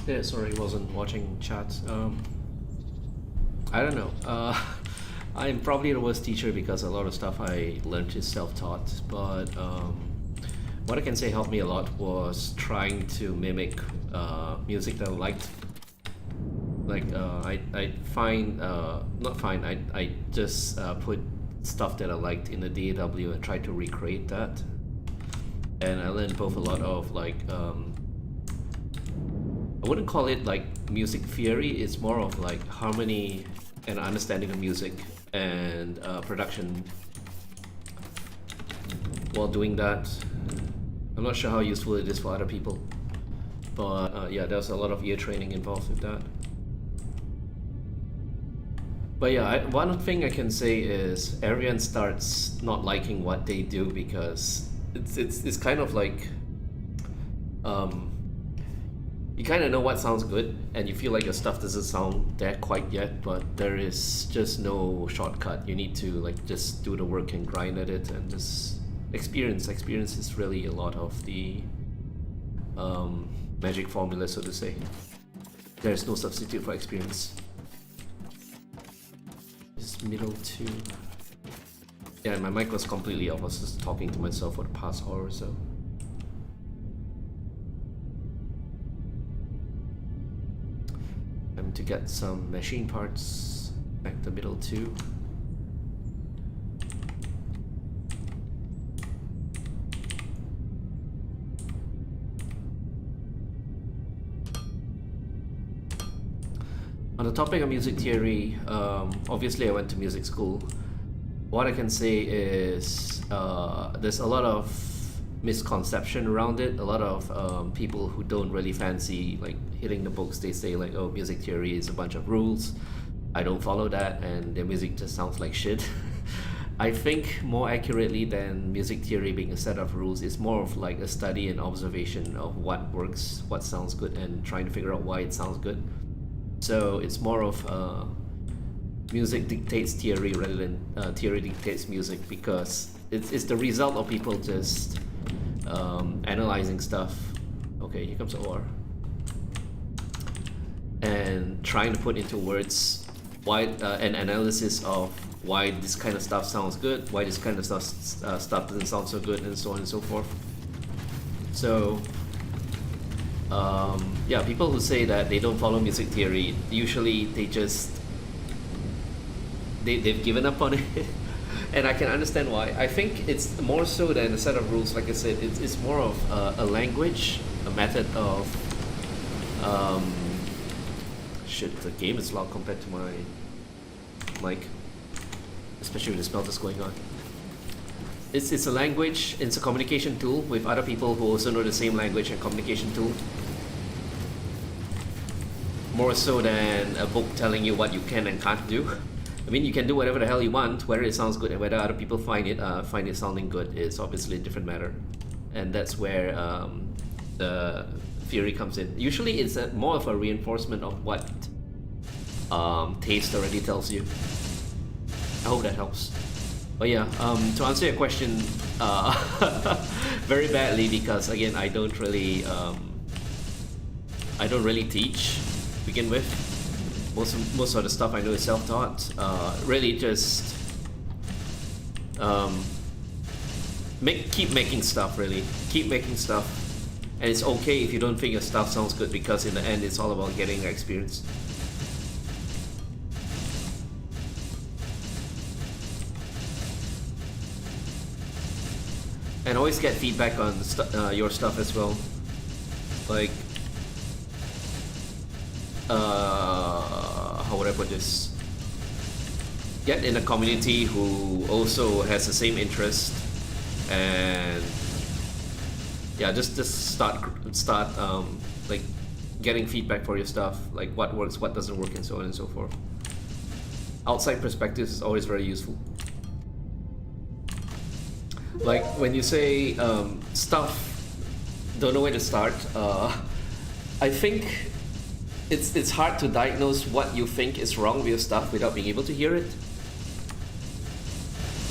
Yeah, sorry, wasn't watching chat. I don't know. I'm probably the worst teacher because a lot of stuff I learned is self-taught. But what I can say helped me a lot was trying to mimic music that I liked. Like I find not find I just put stuff that I liked in the DAW and try to recreate that. And I learned both a lot of like I wouldn't call it like music theory. It's more of like harmony and understanding of music and production. While doing that, I'm not sure how useful it is for other people, but yeah, there's a lot of ear training involved with that. But yeah, one thing I can say is everyone starts not liking what they do because it's kind of like you kind of know what sounds good and you feel like your stuff doesn't sound there quite yet, but there is just no shortcut. You need to like just do the work and grind at it and just experience is really a lot of the magic formula, so to say. There's no substitute for experience. Just middle two. Yeah, my mic was completely off. I was just talking to myself for the past hour or so. Time to get some machine parts. Back to middle two. On the topic of music theory, obviously I went to music school. What I can say is there's a lot of misconception around it. A lot of people who don't really fancy like hitting the books, they say like, oh, music theory is a bunch of rules. I don't follow that and their music just sounds like shit. I think more accurately than music theory being a set of rules, it's more of like a study and observation of what works, what sounds good, and trying to figure out why it sounds good. So it's more of music dictates theory rather than theory dictates music, because it's the result of people just analyzing stuff. Okay, here comes OR. And trying to put into words why an analysis of why this kind of stuff sounds good, why this kind of stuff doesn't sound so good, and so on and so forth. So yeah, people who say that they don't follow music theory, usually they just they've given up on it. And I can understand why. I think it's more so than a set of rules. Like I said, it's more of a language, a method of shit, the game is loud compared to my mic, especially with the smelters going on. It's a language, it's a communication tool with other people who also know the same language and communication tool. More so than a book telling you what you can and can't do. I mean, you can do whatever the hell you want. Whether it sounds good and whether other people find it sounding good is obviously a different matter, and that's where the theory comes in. Usually, it's more of a reinforcement of what taste already tells you. I hope that helps. But yeah, to answer your question, very badly, because again, I don't really teach to begin with. Most of the stuff I know is self-taught. Really just keep making stuff, really. Keep making stuff. And it's okay if you don't think your stuff sounds good, because in the end it's all about getting the experience. And always get feedback on your stuff as well. Like, how would I put this? Get in a community who also has the same interest, and yeah, just start like getting feedback for your stuff, like what works, what doesn't work, and so on and so forth. Outside perspectives is always very useful. Like when you say stuff, don't know where to start. I think it's hard to diagnose what you think is wrong with your stuff without being able to hear it.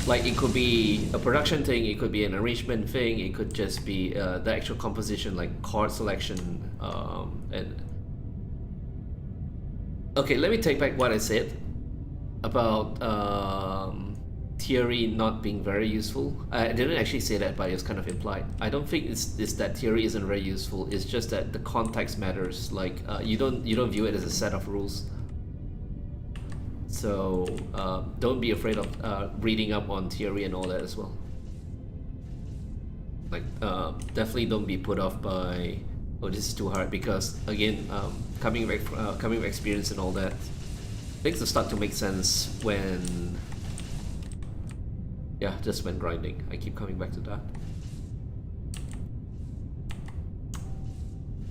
Like it could be a production thing, it could be an arrangement thing, it could just be the actual composition, like chord selection, and Okay, let me take back what I said about theory not being very useful. I didn't actually say that, but it was kind of implied. I don't think it's that theory isn't very useful. It's just that the context matters. Like you don't view it as a set of rules. So don't be afraid of reading up on theory and all that as well. Like definitely don't be put off by, oh, this is too hard, because again, coming with experience and all that, things will start to make sense when, yeah, just when grinding. I keep coming back to that.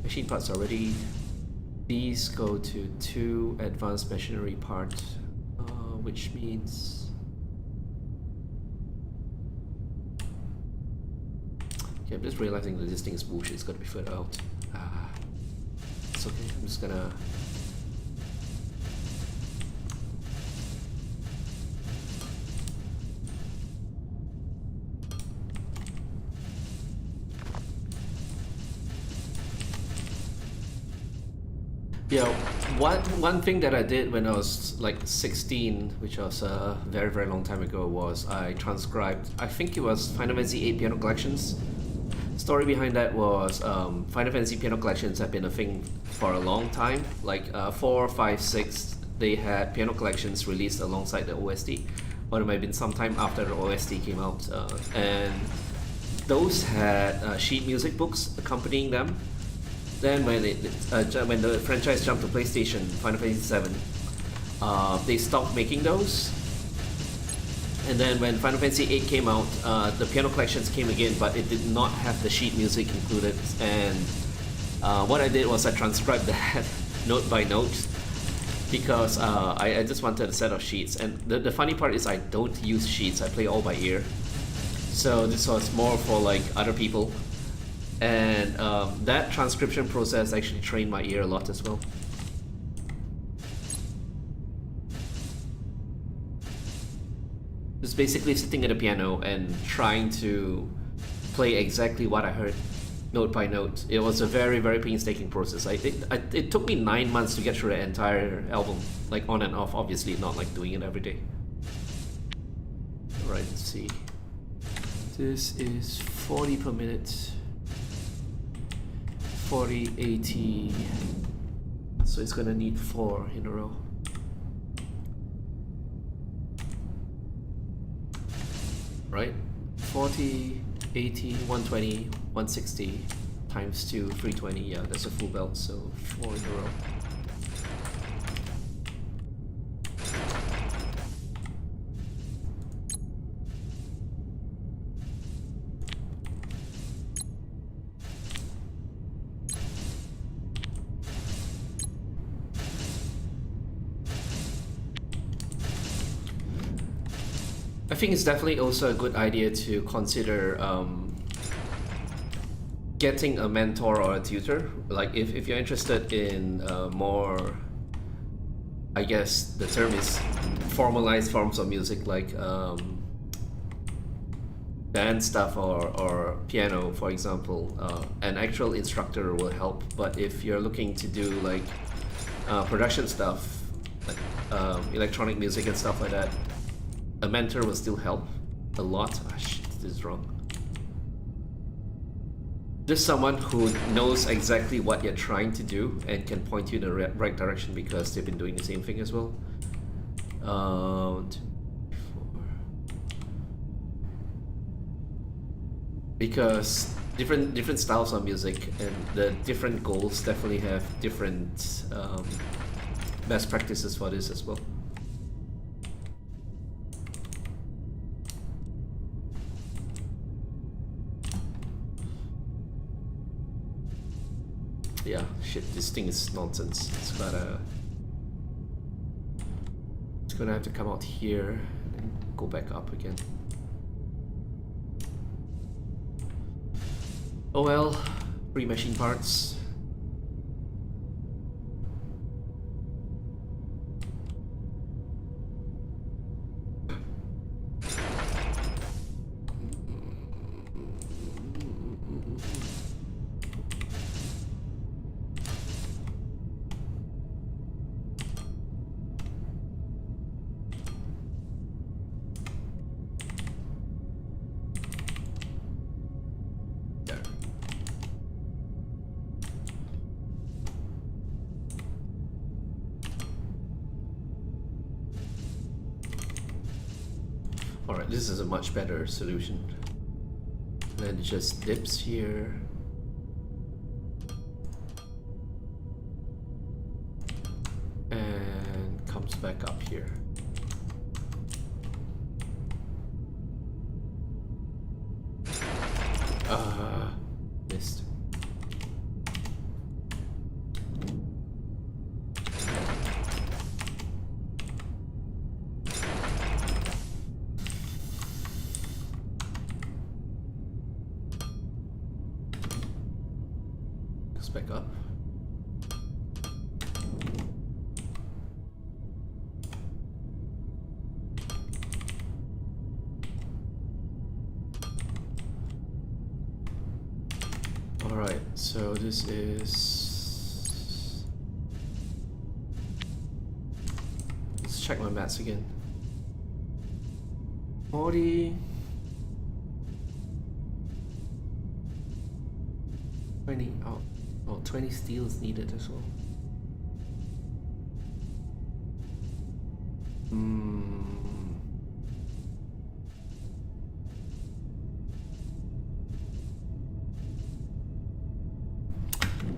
Machine parts already. These go to 2 advanced machinery part, which means, okay, I'm just realizing that this thing is bullshit. It's got to be further out. It's okay. I'm just gonna. Yeah, one thing that I did when I was like 16, which was a very, very long time ago, was I transcribed, I think it was Final Fantasy VIII Piano Collections. Story behind that was Final Fantasy Piano Collections have been a thing for a long time. Like 4, 5, 6, they had piano collections released alongside the OST, but it might have been some time after the OST came out, and those had sheet music books accompanying them. Then when when the franchise jumped to PlayStation, Final Fantasy VII, they stopped making those. And then when Final Fantasy VIII came out, the piano collections came again, but it did not have the sheet music included. And what I did was I transcribed that note by note, because I just wanted a set of sheets. And the funny part is I don't use sheets, I play all by ear. So this was more for like other people. And that transcription process actually trained my ear a lot as well. Just basically sitting at a piano and trying to play exactly what I heard, note by note. It was a very, very painstaking process. It took me 9 months to get through the entire album, like on and off, obviously, not like doing it every day. Alright, let's see. This is 40 per minute. 40, 80, so it's gonna need 4 in a row. Right? 40, 80, 120, 160 times 2, 320, yeah, that's a full belt, so 4 in a row. I think it's definitely also a good idea to consider getting a mentor or a tutor. Like if you're interested in more, I guess the term is formalized forms of music, like band stuff or piano, for example, an actual instructor will help. But if you're looking to do like production stuff, like electronic music and stuff like that, a mentor will still help a lot. Ah, shit, this is wrong. Just someone who knows exactly what you're trying to do and can point you in the right direction, because they've been doing the same thing as well. 2, 4. Because different styles of music and the different goals definitely have different best practices for this as well. Yeah, shit, this thing is nonsense. It's gonna have to come out here and then go back up again. Oh well, free machine parts. Alright, this is a much better solution. And then it just dips here. And comes back up here. Missed. Back up. All right, so this is, let's check my maths again. 40 20 out. Oh, 20 steel is needed as well.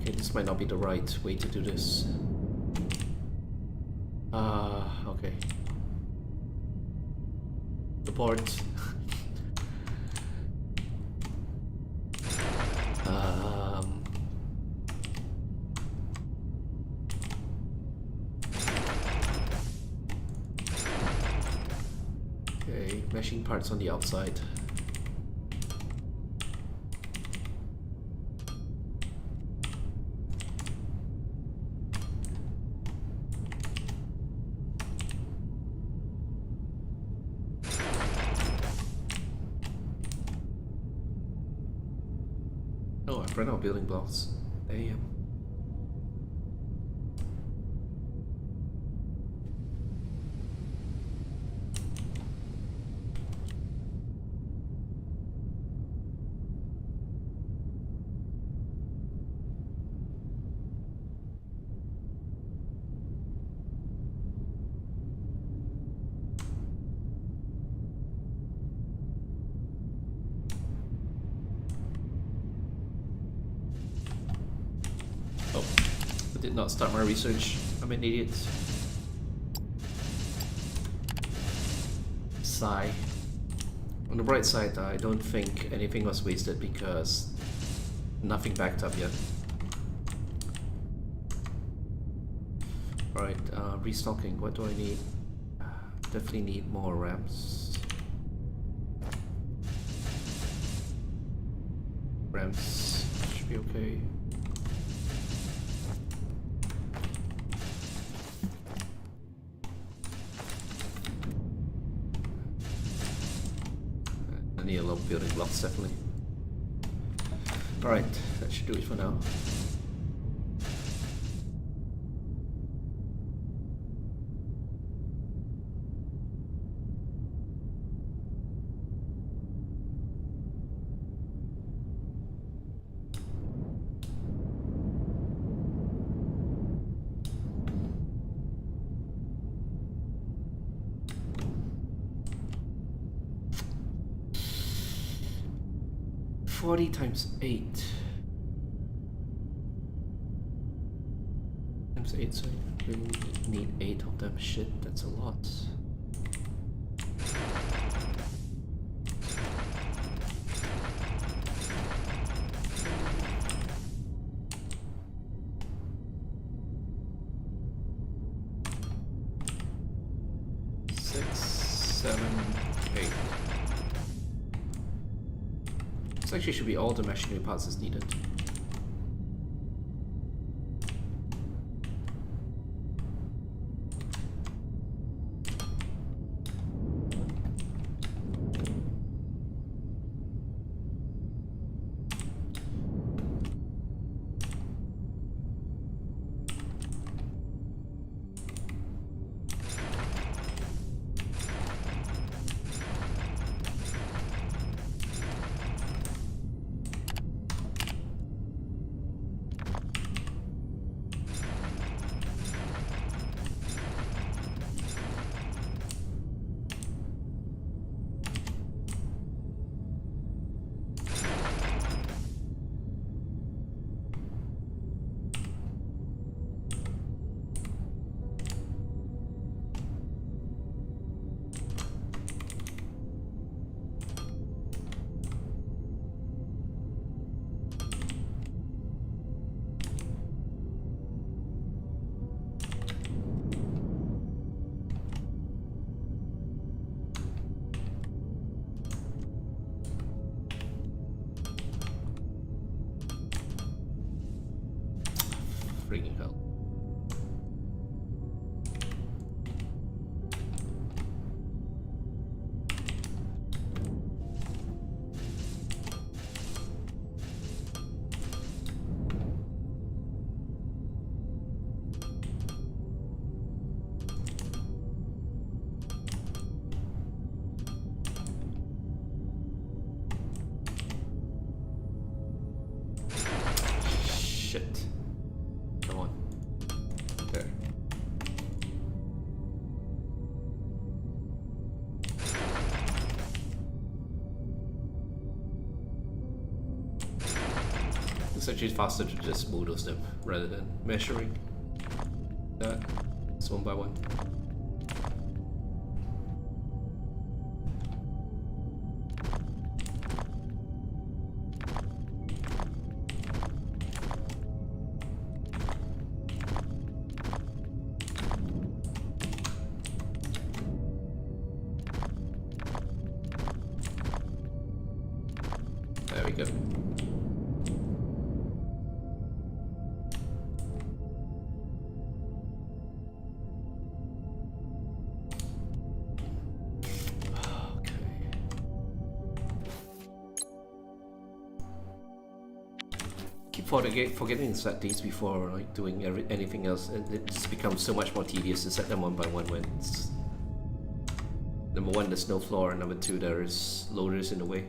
Okay, this might not be the right way to do this. Okay. The port. Meshing parts on the outside. Oh, I've run out of building blocks. Damn. Did not start my research. I'm an idiot. Sigh. On the bright side, I don't think anything was wasted because nothing backed up yet. Alright, restocking. What do I need? Definitely need more ramps. Ramps should be okay. I need a lot of building blocks, definitely. Alright, that should do it for now. Forty times 8 times 8, so you really need 8 of them. Shit, that's a lot. Actually should be all the machinery parts is needed. it's actually faster to just bulldoze them rather than measuring that. It's one by one. There we go. Forgetting to set these before like doing anything else, and it just becomes so much more tedious to set them one by one when it's, number one, there's no floor, and number two, there's loaders in the way.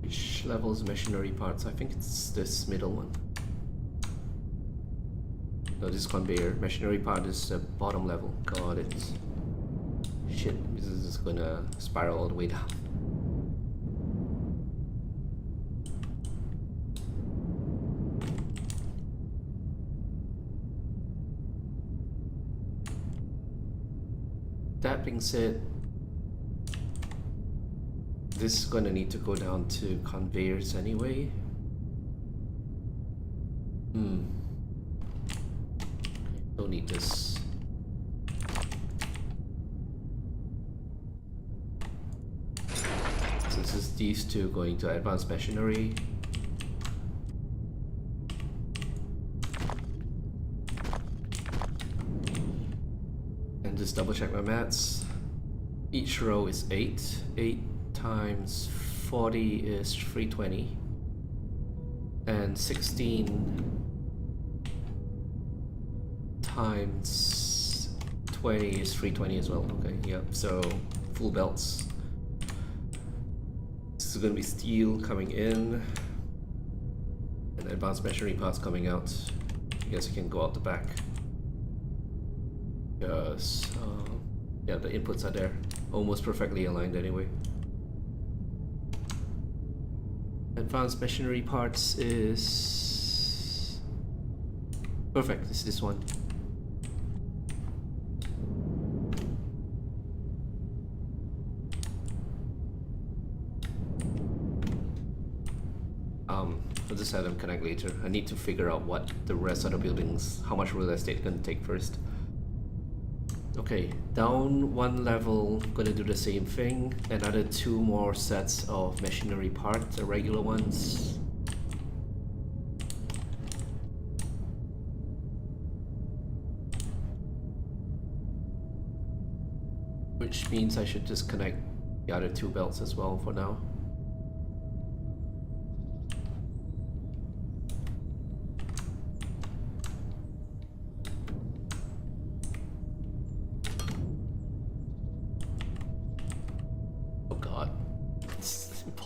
Which level's machinery parts? I think it's this middle one. No, this conveyor. Machinery part is the bottom level. God, it's... Shit, this is gonna spiral all the way down. That being said, this is gonna need to go down to conveyors anyway. Don't need this. So this is these two going to advanced machinery. And just double check my maths. Each row is 8. 8 times 40 is 320. And 16 times 20 is 320 as well. Okay, yep, so full belts. This is going to be steel coming in and advanced machinery parts coming out. I guess you can go out the back because yeah, the inputs are there, almost perfectly aligned anyway. Advanced machinery parts is perfect. It's this one. I'll just have them connect later. I need to figure out what the rest of the buildings, how much real estate gonna take first. Okay, down one level, gonna do the same thing. Another 2 more sets of machinery parts, the regular ones. Which means I should just connect the other 2 belts as well for now.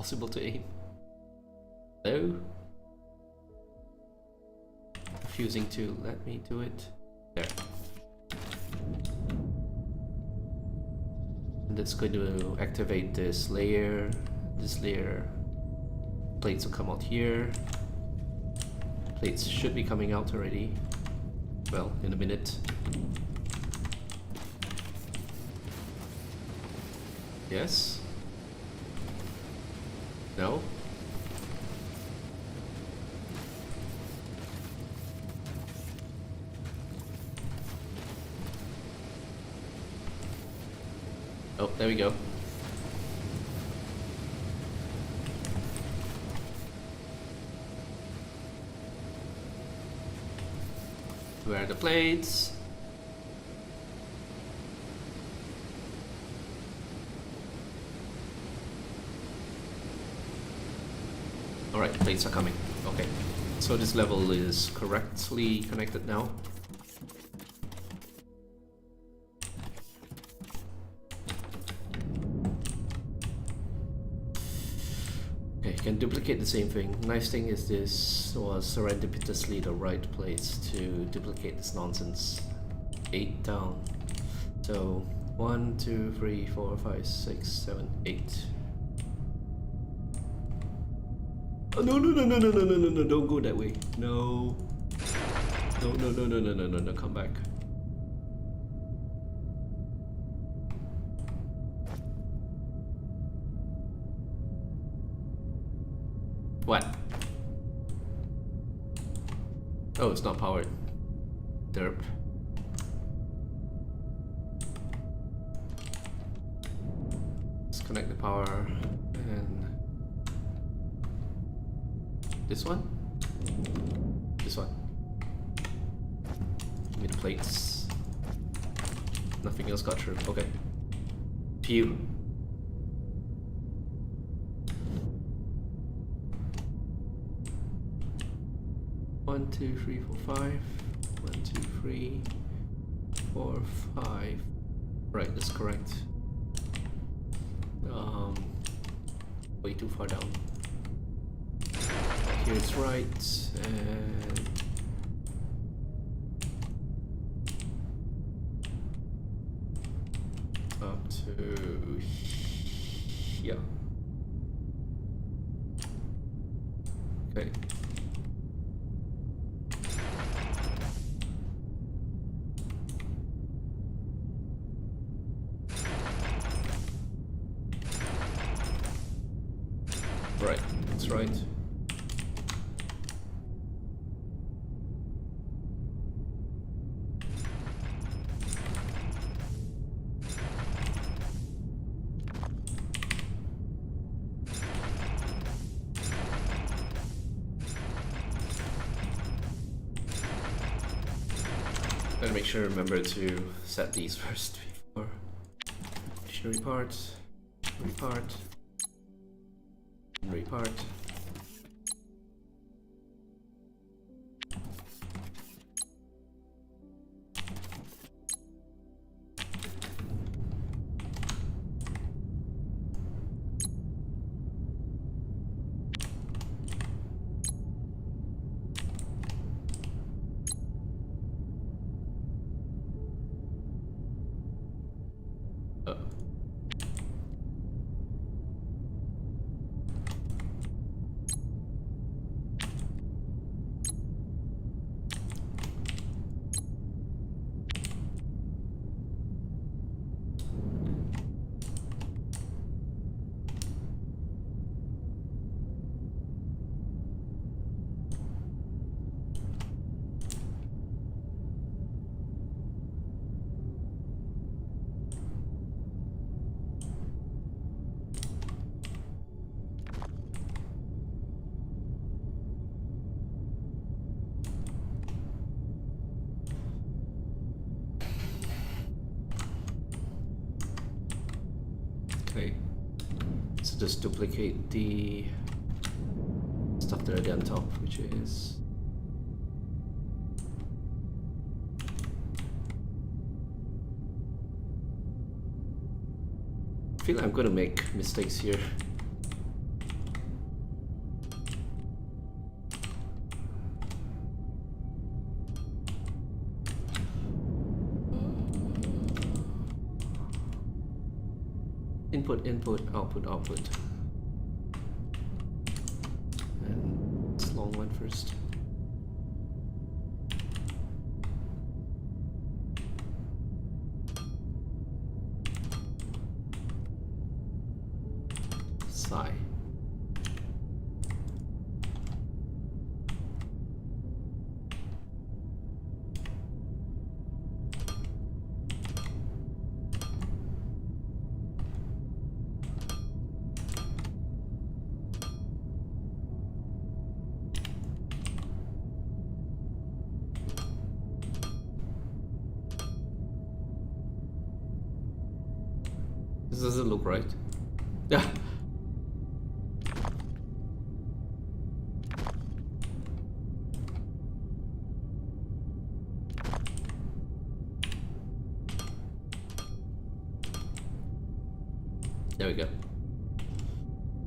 impossible to aim. Hello? Refusing to let me do it. There. And that's going to activate this layer. This layer. Plates will come out here. Plates should be coming out already. Well, in a minute. Yes? No? Oh, there we go. Where are the plates? Alright, plates are coming. Okay. So this level is correctly connected now. Okay, you can duplicate the same thing. Nice thing is this was serendipitously the right place to duplicate this nonsense. 8 down. So 1, 2, 3, 4, 5, 6, 7, 8. Oh, no, don't go that way. No. No, come back. What? Oh, it's not powered. Derp. Disconnect the power and this one? This one. Give me the plates. Nothing else got through. Okay. Phew. One, two, three, four, 5. 1, 2, 3, 4, 5. Right, that's correct. Way too far down. Here it's right, and up to here. Okay. Right, that's right. Gotta make sure remember to set these first before dictionary parts, repart, repart. Okay, so just duplicate the stuff directly on top, which is I feel like I'm gonna make mistakes here. Input, input, output, output. And this long one first. Sigh. This doesn't look right. Yeah. There we go.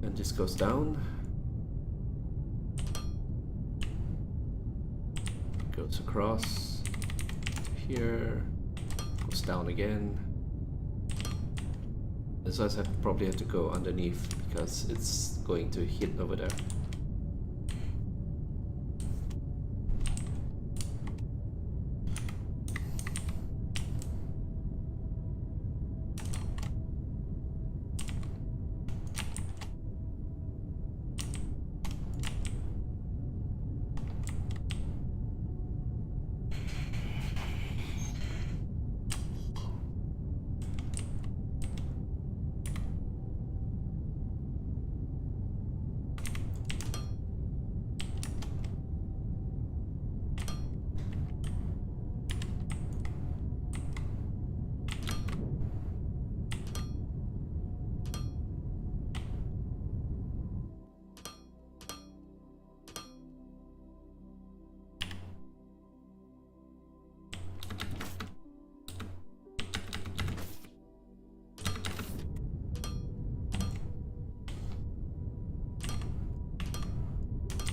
And this goes down. Goes across here. Goes down again. This does probably have to go underneath because it's going to hit over there.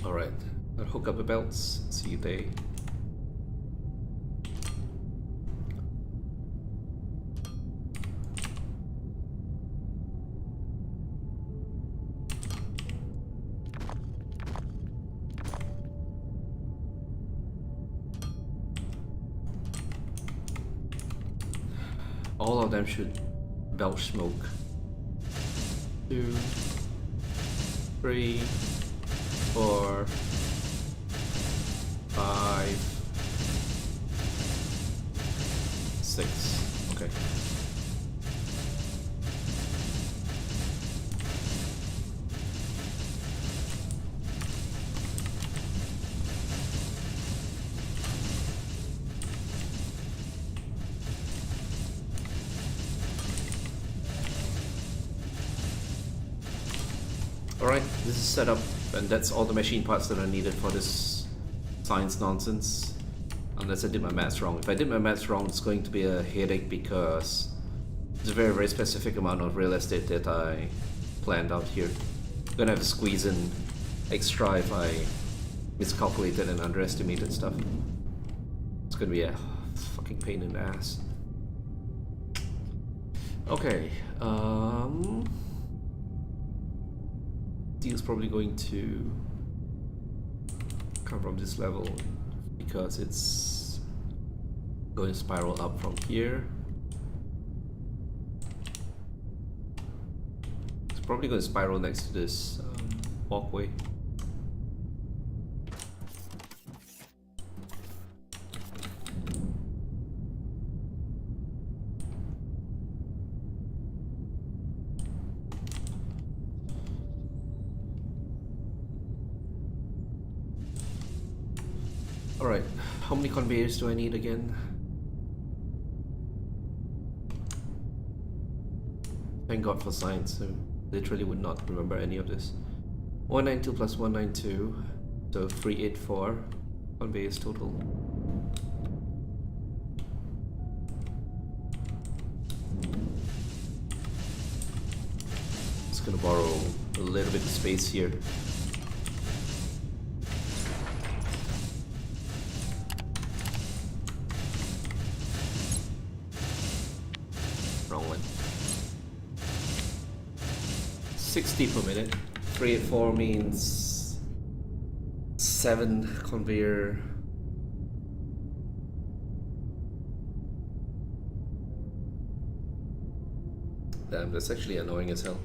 Alright, I'll hook up the belts, see if they... All of them should belch smoke. 2, 3, 4, 5, 6. Okay. Alright, this is set up, and that's all the machine parts that are needed for this science nonsense. Unless I did my maths wrong. If I did my maths wrong, it's going to be a headache because there's a very, very specific amount of real estate that I planned out here. I'm gonna have to squeeze in extra if I miscalculated and underestimated stuff. It's gonna be a fucking pain in the ass. Okay, Steel's probably going to come from this level because it's going to spiral up from here. It's probably going to spiral next to this walkway. Alright, how many conveyors do I need again? Thank God for science, I literally would not remember any of this. 192 plus 192, so 384 conveyors total. Just gonna borrow a little bit of space here. Wrong one. 60 per minute. 384 means 7 conveyor. Damn, that's actually annoying as hell.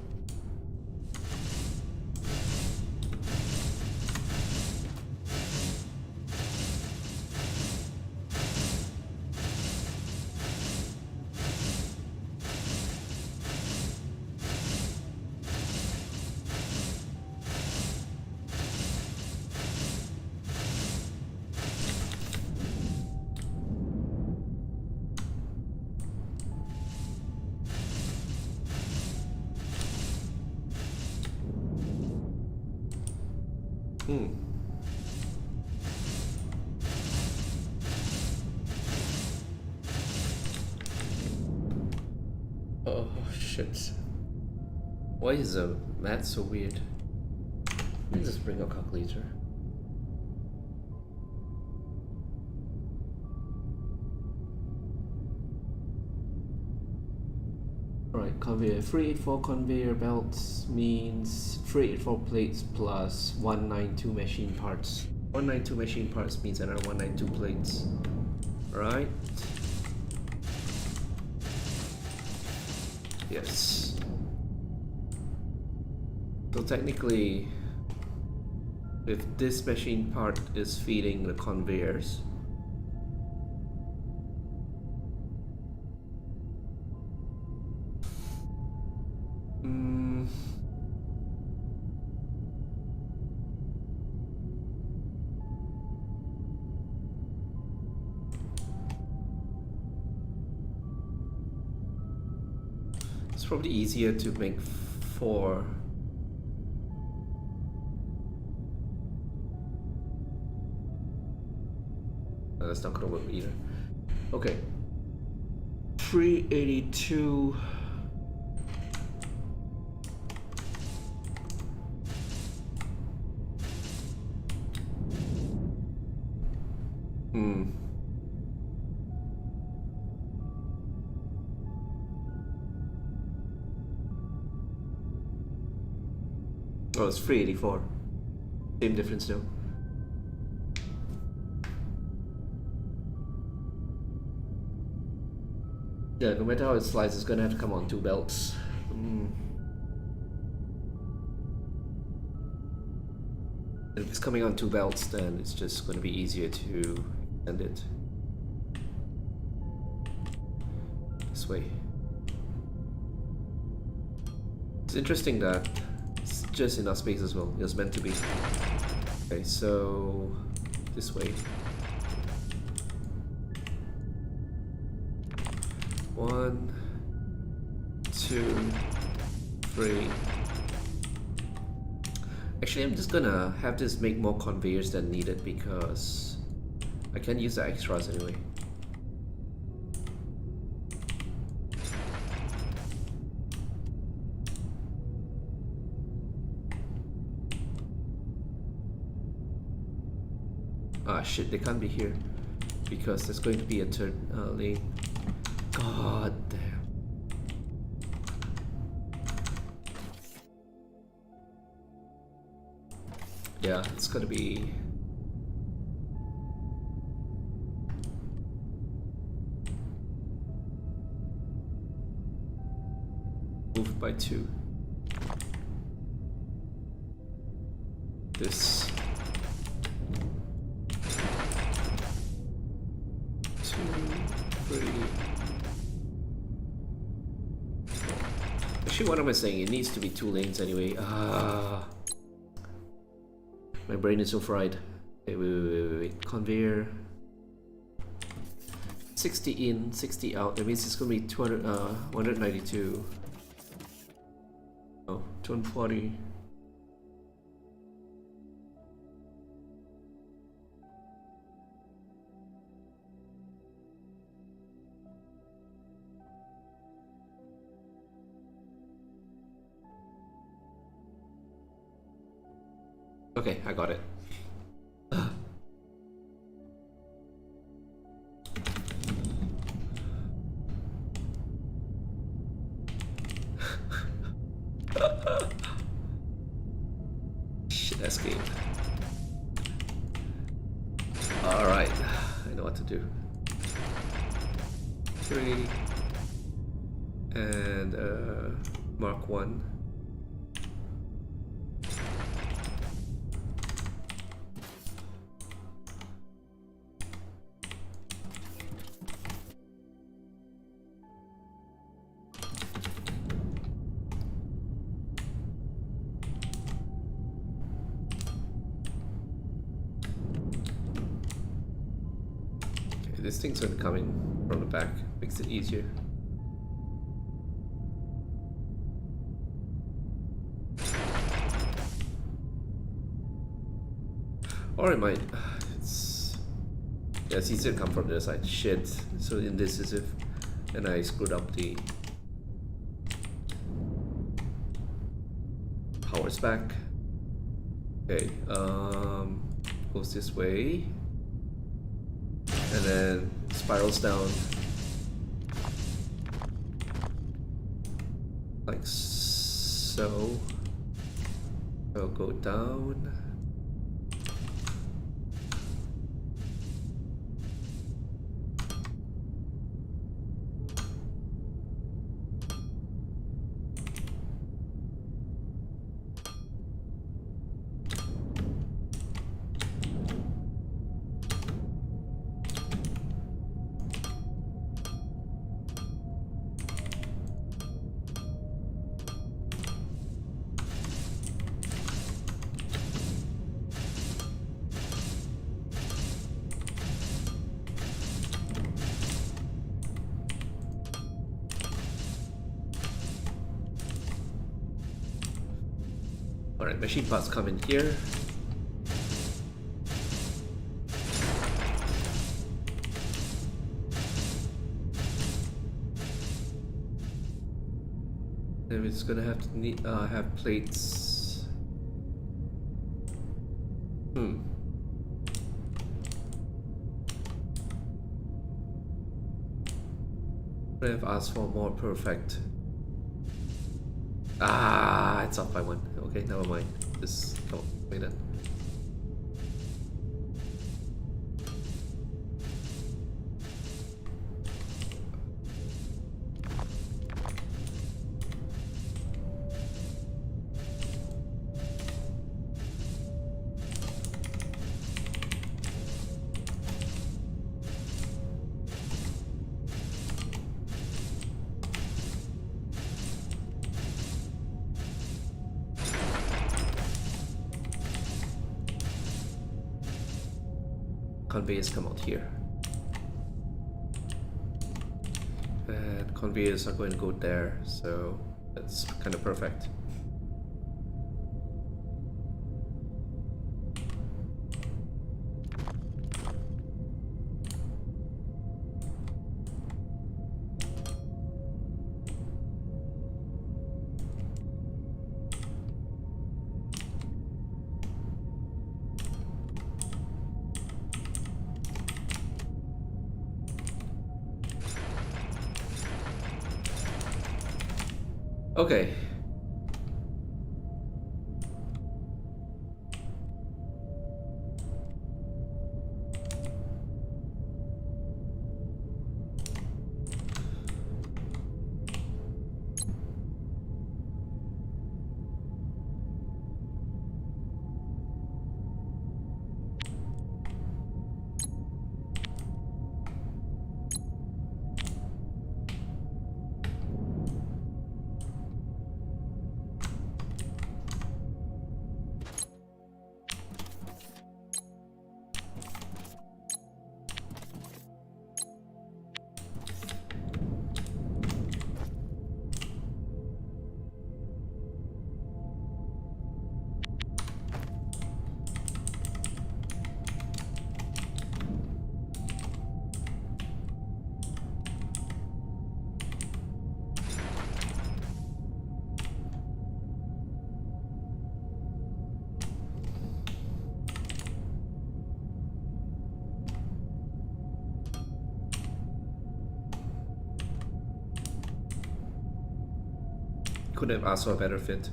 Oh shit. Why is the math so weird? Let me just bring a calculator. Alright, conveyor. 384 conveyor belts means 384 plates plus 192 machine parts. 192 machine parts means another 192 plates. Right? Yes. So technically, if this machine part is feeding the conveyors, it's probably easier to make 4. No, that's not gonna work either. Okay. 382. Oh, it's 384. Same difference though. Yeah, no matter how it slides, it's gonna have to come on 2 belts. If it's coming on 2 belts, then it's just gonna be easier to extend it this way. It's interesting that it's just enough space as well. It was meant to be. Okay, so this way. 1, 2, 3. Actually, I'm just gonna have this make more conveyors than needed because I can use the extras anyway. Ah shit, they can't be here because there's going to be a third lane. God damn. Yeah, it's gonna be moved by 2. This 2, 3. Actually, what am I saying? It needs to be 2 lanes anyway. My brain is so fried. Wait. Conveyor. 60 in, 60 out. That means it's gonna be 200, 192. Oh, 240. Okay, I got it. Escape. Alright, I know what to do. 3 and Mark 1. This thing's gonna come in from the back, makes it easier. Or it might. Yeah, it's easier to come from the other side. Shit, so indecisive. And I screwed up the powers back. Okay, goes this way. And then spirals down like so. So go down. Alright, machine parts come in here. And it's gonna have to need have plates. I have asked for more perfect. Ah, it's off by 1. Okay, never mind. Just come on, wait then. Conveyors come out here. And conveyors are going to go there, so that's kind of perfect. Okay. Could have asked for a better fit.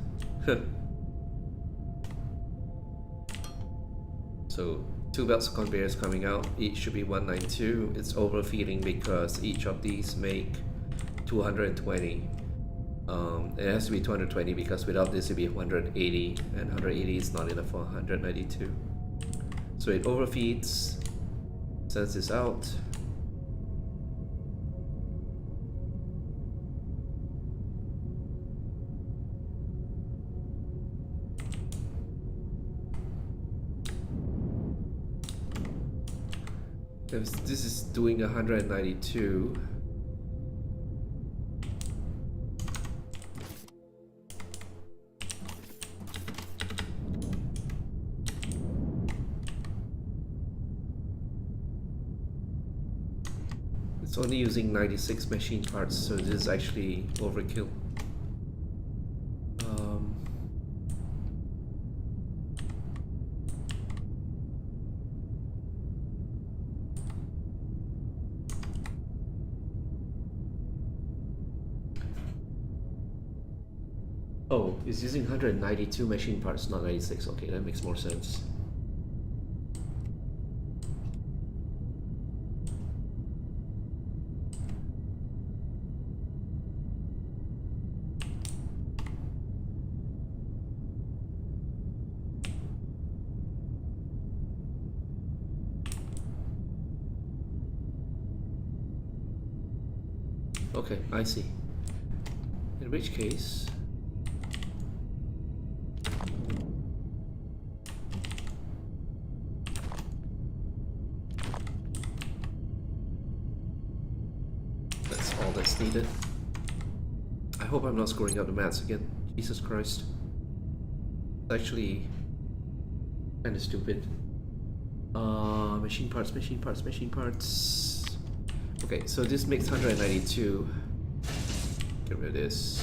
So 2 belts of conveyors coming out, each should be 192. It's overfeeding because each of these make 220. It has to be 220 because without this it'd be 180, and 180 is not enough for 192. So it overfeeds, sends this out. This is doing 192. It's only using 96 machine parts, so this is actually overkill. Oh, it's using 192 machine parts, not 96. Okay, that makes more sense. Okay, I see. In which case... that's all that's needed. I hope I'm not screwing up the maths again. Jesus Christ. It's actually kind of stupid. Machine parts, machine parts, machine parts. Okay, so this makes 192. Get rid of this.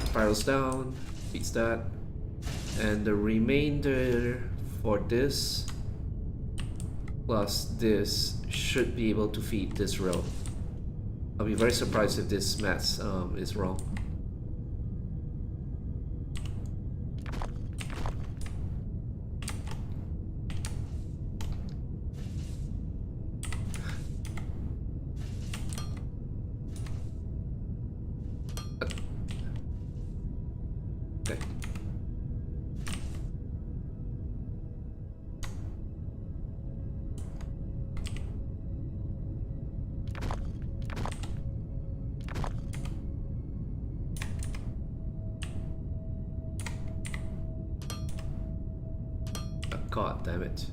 Spirals down, beats that. And the remainder for this plus this should be able to feed this row. I'll be very surprised if this math is wrong. God damn it.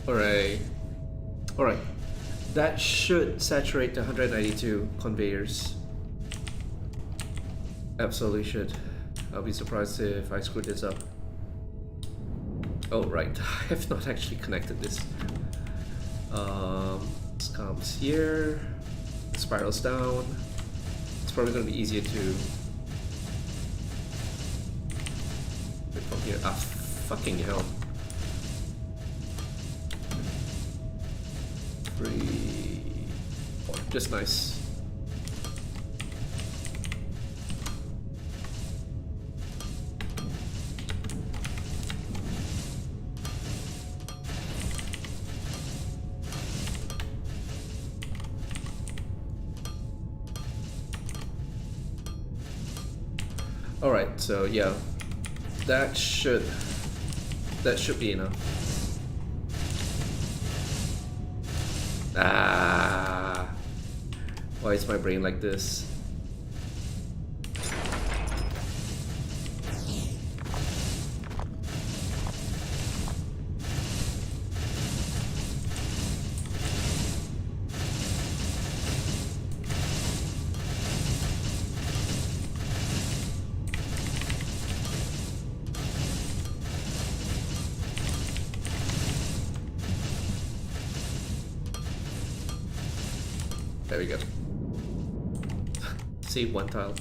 Alright. Alright. That should saturate the 192 conveyors. Absolutely should. I'll be surprised if I screw this up. Oh right, I have not actually connected this. This comes here, spirals down. It's probably going to be easier to wait from here. Ah, fucking hell. 3, 4, just nice. Alright, so yeah, that should be enough. Ah, why is my brain like this? There we go. Save one tile.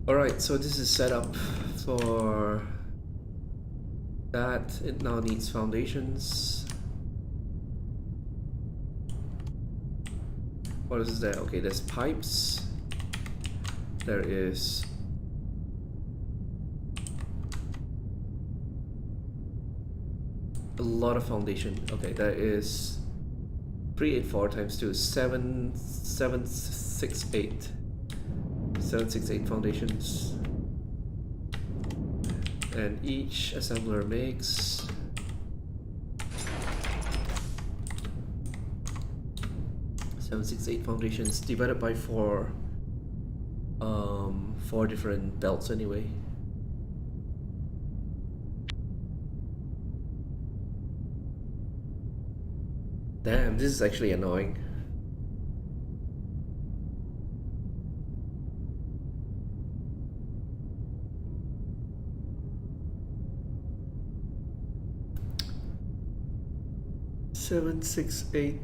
Alright, so this is set up for that. It now needs foundations. What is that? Okay, there's pipes. There is a lot of foundation. Okay, that is 384 times 2, 768. 768 foundations. And each assembler makes 768 foundations divided by 4. 4 different belts anyway. Damn, this is actually annoying. Seven, 6, 8.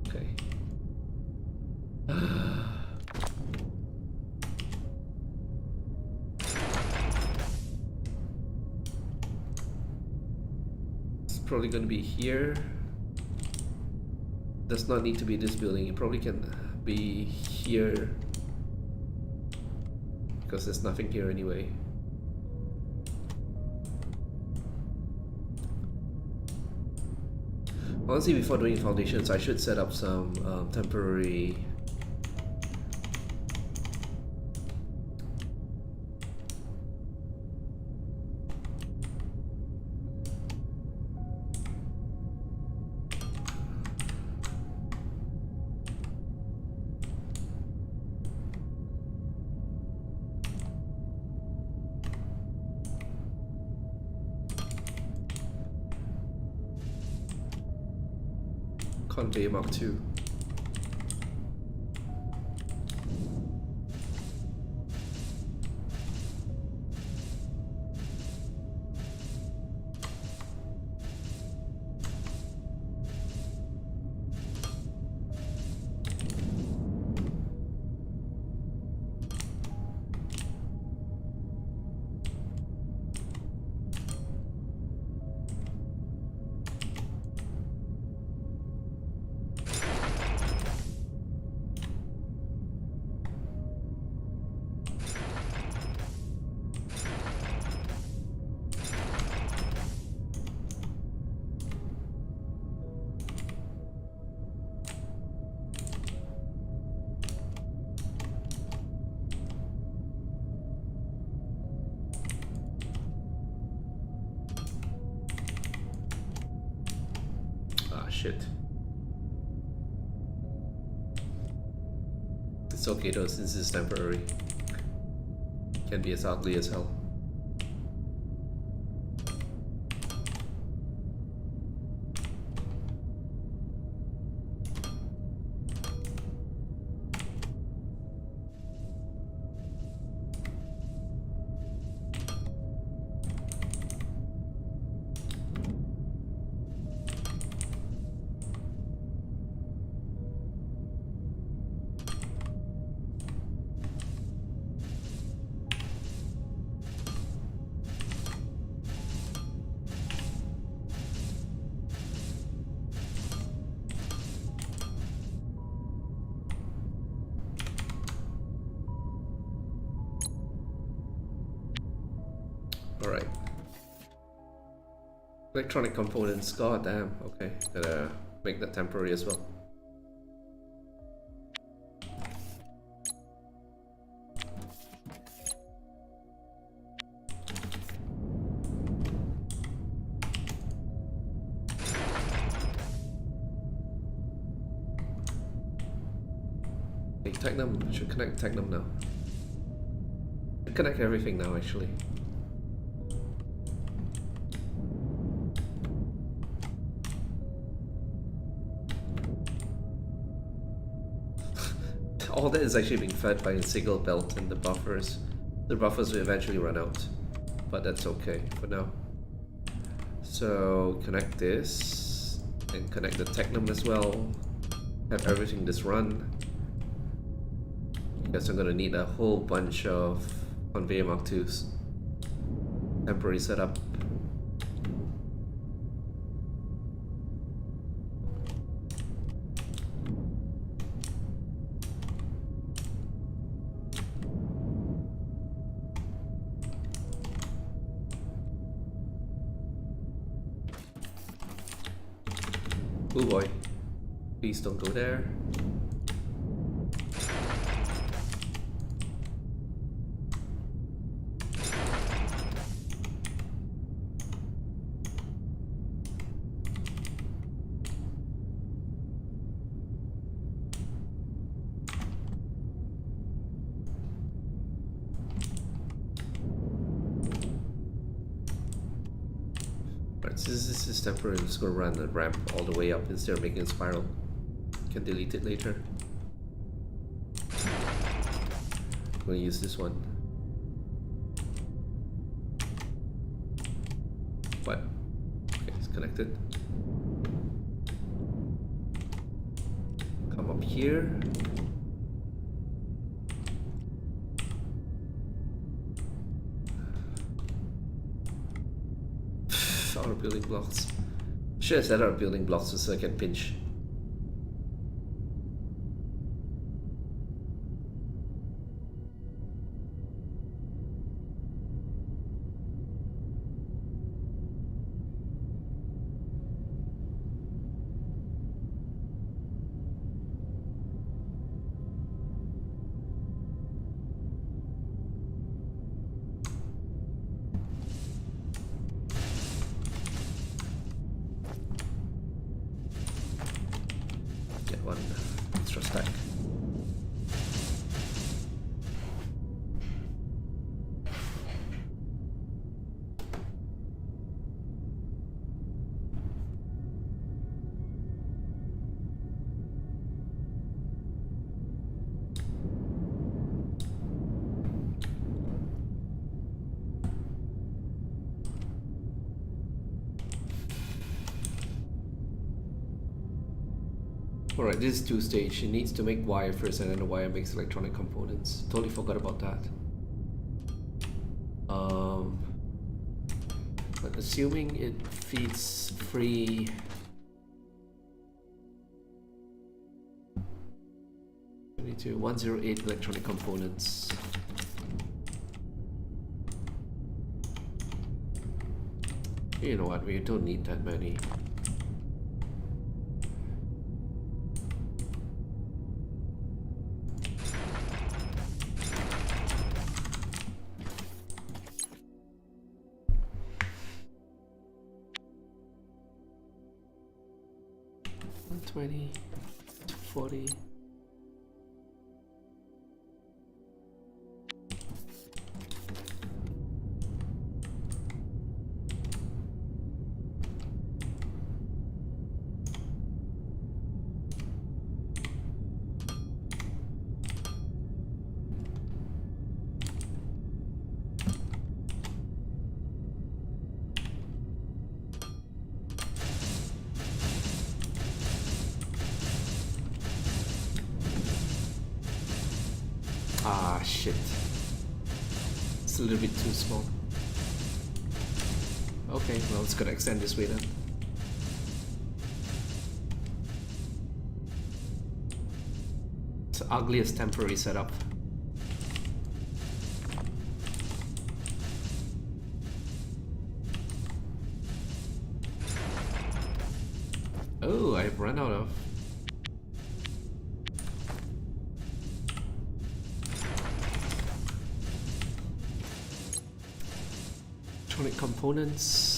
Okay. It's probably going to be here. Does not need to be this building. It probably can be here because there's nothing here anyway. Honestly, before doing foundations, I should set up some temporary conveyor Mark II. shit. It's okay though, since it's temporary. Can be as ugly as hell. Alright. Electronic components, god damn, okay. Gotta make that temporary as well. Okay, Technum, should connect Technum now. Connect everything now actually. All that is actually being fed by a single belt and the buffers. The buffers will eventually run out, but that's okay for now. So connect this and connect the Technum as well. Have everything just run. Guess I'm gonna need a whole bunch of conveyor Mark IIs. Temporary setup. Oh boy, please don't go there. This is temporary. I'm just gonna run the ramp all the way up instead of making a spiral. Can delete it later. I'm gonna use this one. What? Okay, it's connected. Come up here. Outer building blocks. Should have set out building blocks so I can pinch. One extra stack. Alright, this is two-stage. It needs to make wire first and then the wire makes electronic components. Totally forgot about that. But assuming it feeds free... We need to 108 electronic components. You know what, we don't need that many. 20 to 40. Ah, shit. It's a little bit too small. Okay, well, it's gonna extend this way then. It's the ugliest temporary setup. Oh, I've run out of electronic components.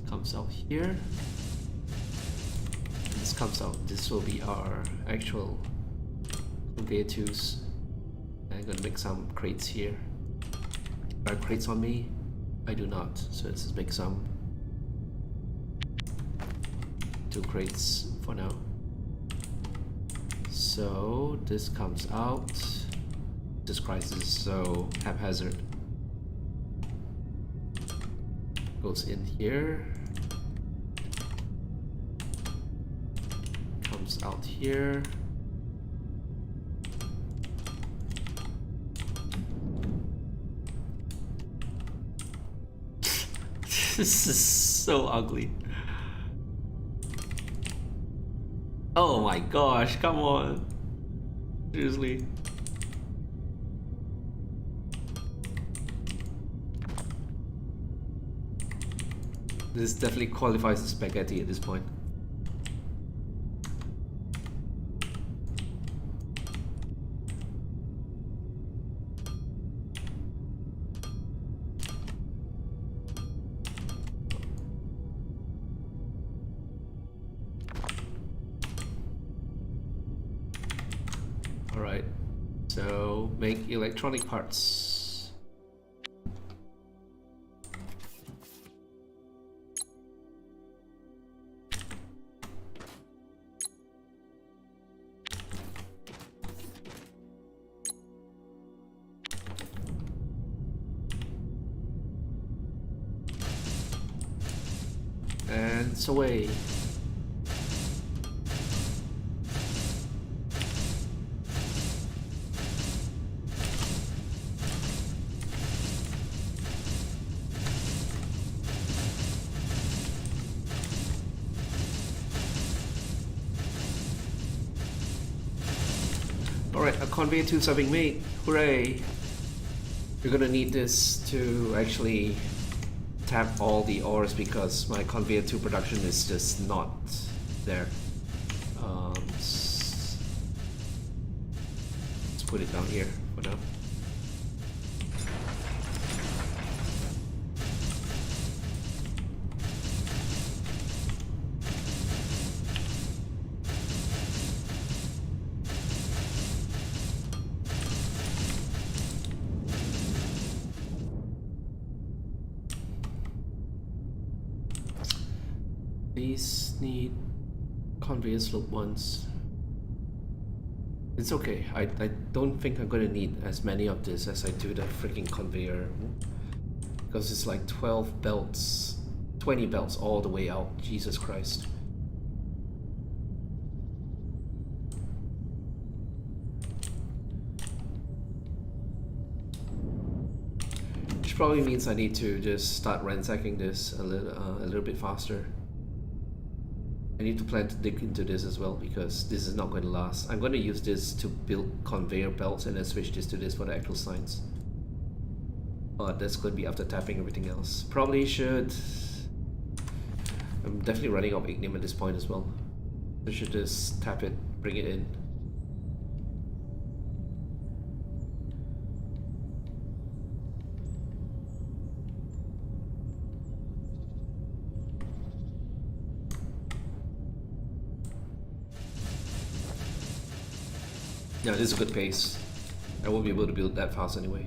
Comes out here. This comes out. This will be our actual conveyor tools. I'm gonna make some crates here. Are crates on me? I do not. So let's just make some 2 crates for now. So this comes out. Jesus Christ, this is so haphazard. Goes in here. Comes out here. This is so ugly. Oh my gosh, come on. Seriously. This definitely qualifies as spaghetti at this point. Alright, so make electronic parts. And it's away. Alright, a conveyor tools are being made. Hooray! We're gonna need this to actually tap all the ores because my conveyor tool production is just not there. Let's put it down here for now. These need conveyor slope ones. It's okay. I don't think I'm gonna need as many of this as I do the freaking conveyor, because it's like 12 belts, 20 belts all the way out. Jesus Christ. Which probably means I need to just start ransacking this a little bit faster. I need to plan to dig into this as well because this is not going to last. I'm going to use this to build conveyor belts and then switch this to this for the actual signs. But that's going to be after tapping everything else. Probably should... I'm definitely running out of ignium at this point as well. I should just tap it, bring it in. Yeah, this is a good pace. I won't be able to build that fast anyway.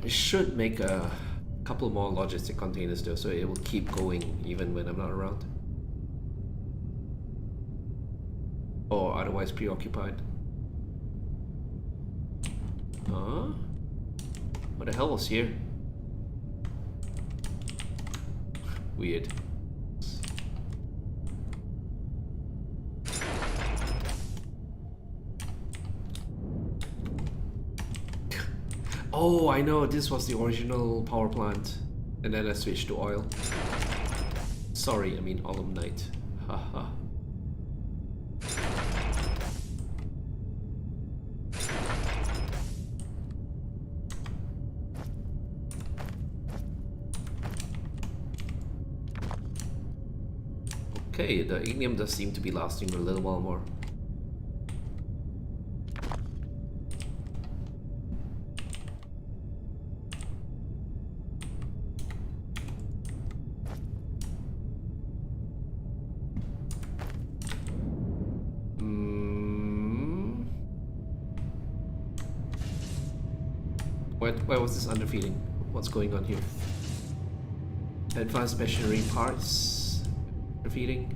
I should make a couple more logistic containers though, so it will keep going even when I'm not around. Or otherwise preoccupied. Huh? What the hell was here? Weird. Oh, I know, this was the original power plant. And then I switched to oil. Sorry, I mean alumnite. Haha. Okay, the ignium does seem to be lasting a little while more. Why was this underfeeding? What's going on here? Advanced machinery parts underfeeding?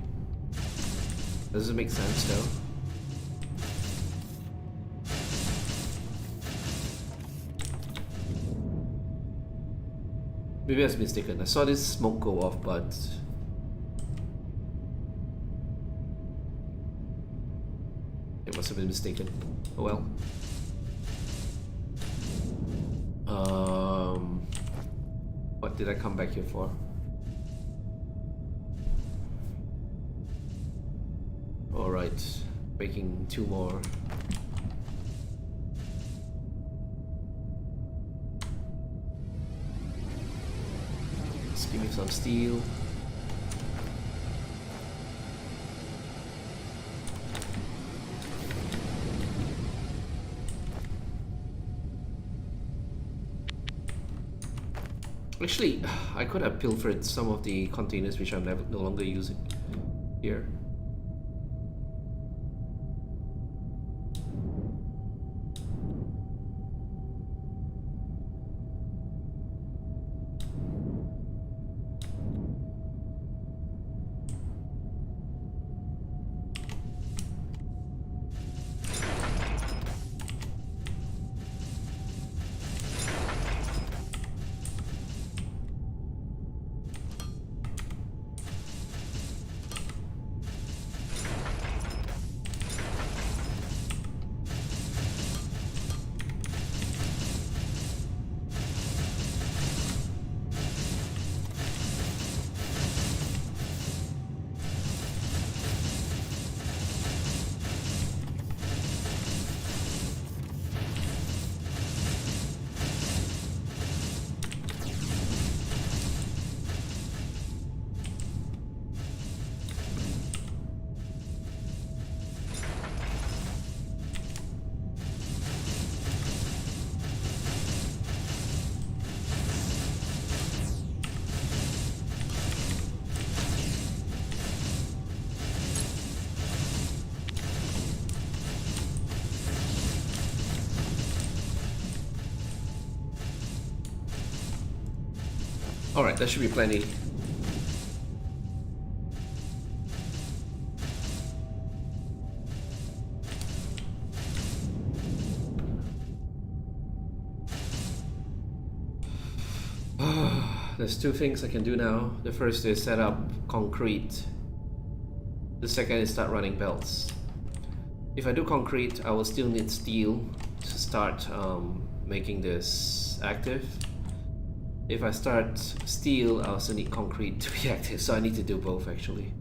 Does it make sense though? Maybe I was mistaken. I saw this smoke go off, but it must have been mistaken. Oh well. What did I come back here for? Alright, making 2 more. Just give me some steel. Actually, I could have pilfered some of the containers which I'm no longer using here. Alright, that should be plenty. There's 2 things I can do now. The first is set up concrete. The second is start running belts. If I do concrete, I will still need steel to start making this active. If I start steel, I also need concrete to be active, so I need to do both actually.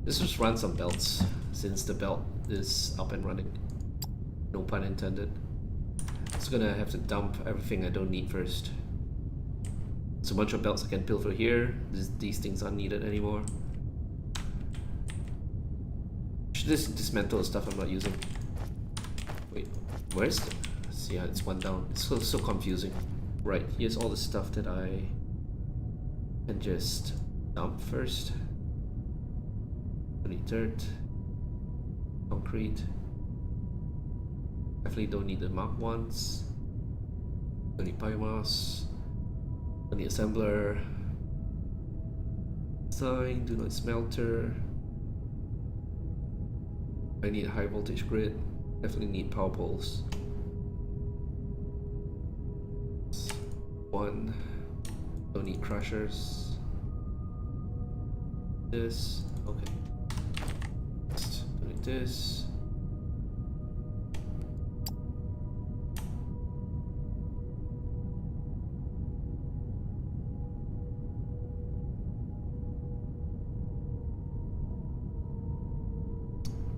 Let's just run some belts, since the belt is up and running. No pun intended. Just gonna have to dump everything I don't need first. So a bunch of belts I can pilfer here. These things aren't needed anymore. Should just dismantle the stuff I'm not using. Wait, where's the... Yeah, it's one down. It's so confusing. Right, here's all the stuff that I can just dump first. Don't need dirt. Concrete. Definitely don't need the marked ones. Don't need biomass. Don't need assembler. Sign, do not smelter. I need a high voltage grid. Definitely need power poles. One. Don't need crushers. This. Okay. Don't need this.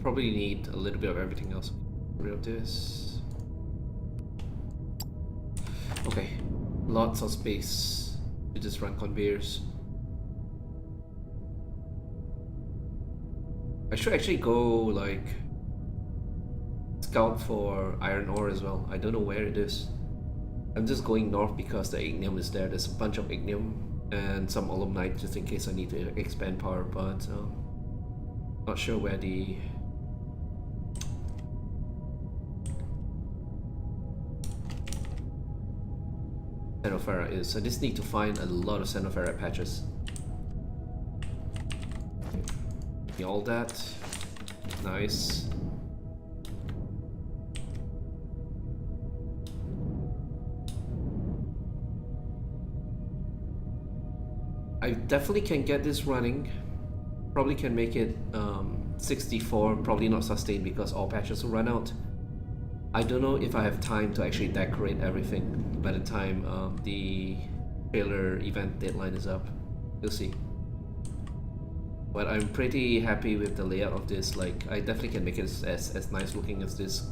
Probably need a little bit of everything else. Get rid of this. Okay, lots of space to just run conveyors. I should actually go like scout for iron ore as well. I don't know where it is. I'm just going north because the ignium is there. There's a bunch of ignium and some alumnite just in case I need to expand power, but not sure where the Xenoferrite is. I just need to find a lot of Xenoferrite patches. Okay. All that. Nice. I definitely can get this running. Probably can make it 64, probably not sustain because all patches will run out. I don't know if I have time to actually decorate everything by the time the trailer event deadline is up. You'll see. But I'm pretty happy with the layout of this. Like, I definitely can make it as nice looking as this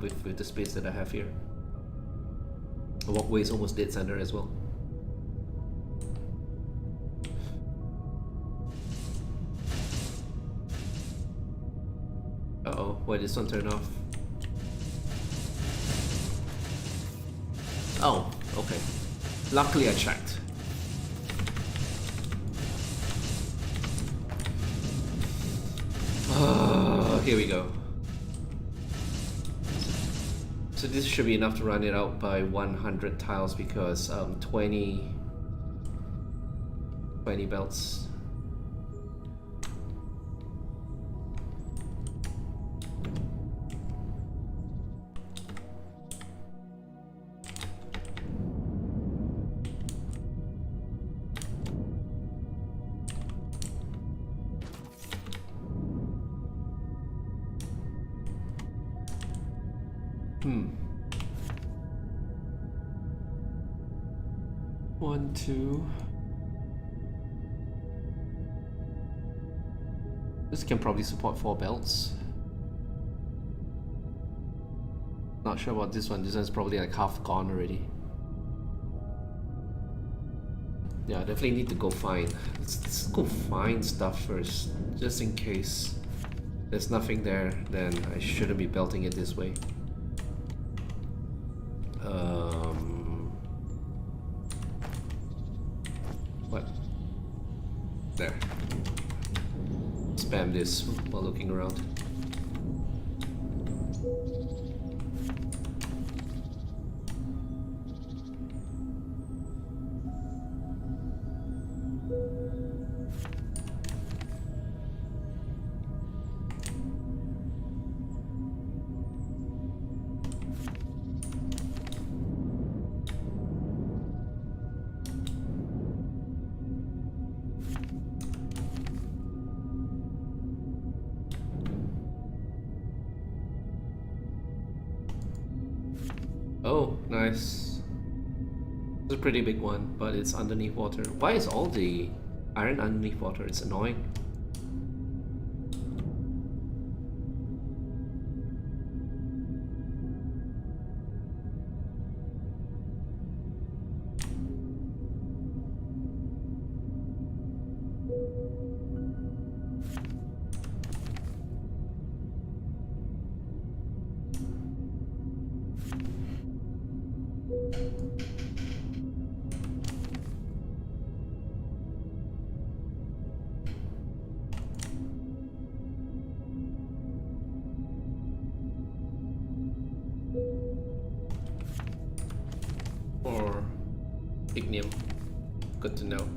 with the space that I have here. The walkway is almost dead center as well. Uh-oh, why did this one turn off? Oh, okay. Luckily I checked. Oh, here we go. So this should be enough to run it out by 100 tiles because 20 belts. One, two. This can probably support 4 belts. Not sure about this one. This one's probably like half gone already. Yeah, definitely need to go find. Let's go find stuff first, just in case there's nothing there. Then I shouldn't be belting it this way. What? There. Spam this while looking around. Oh, nice. It's a pretty big one, but it's underneath water. Why is all the iron underneath water? It's annoying. Or ignium. Good to know.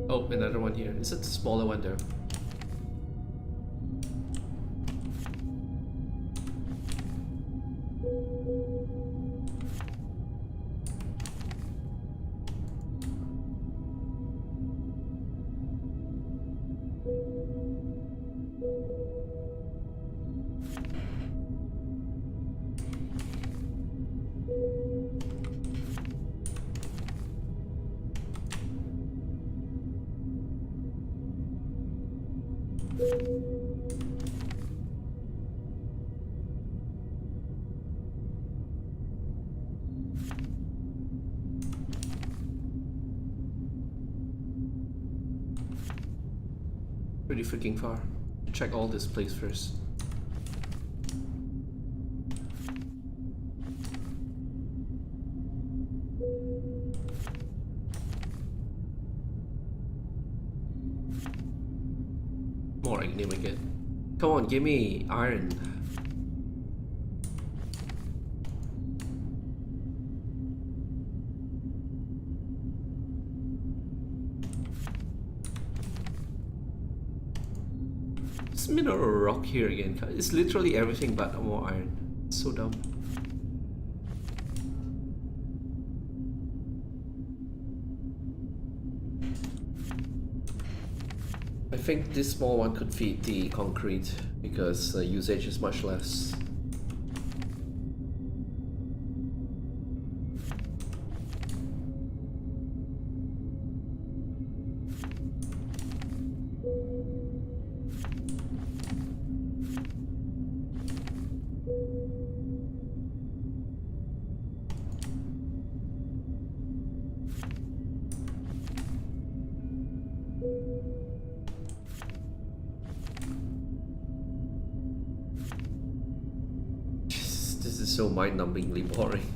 Oh, another one here. Is it the smaller one though? Pretty freaking far. Check all this place first. More ignium again. Come on, give me iron. This mineral rock here again. It's literally everything but more iron. It's so dumb. I think this small one could feed the concrete because the usage is much less. This is so mind-numbingly boring.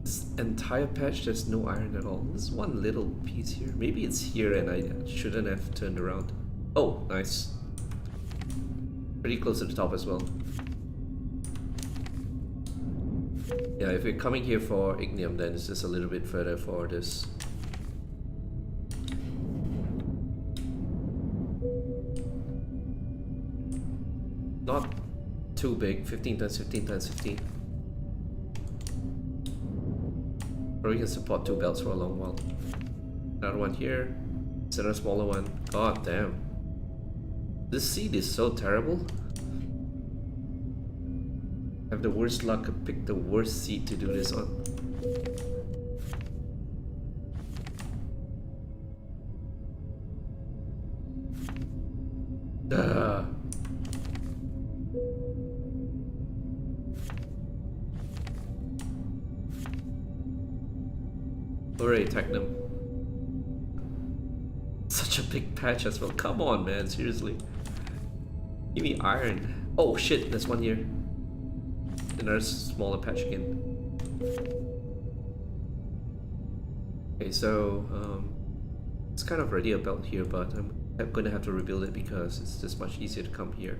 This entire patch, there's no iron at all. There's one little piece here. Maybe it's here and I shouldn't have turned around. Oh, nice. Pretty close to the top as well. Yeah, if you're coming here for ignium, then it's just a little bit further for this. Not too big, 15 times 15 times 15. Probably can support 2 belts for a long while. Another one here. Is there a smaller one? God damn. This seed is so terrible. I have the worst luck to pick the worst seed to do this on. Duh. Alright, Technum. Such a big patch as well. Come on, man, seriously. Give me iron. Oh shit, there's one here. Another smaller patch again. Okay, so it's kind of already a belt here, but I'm gonna have to rebuild it because it's just much easier to come here.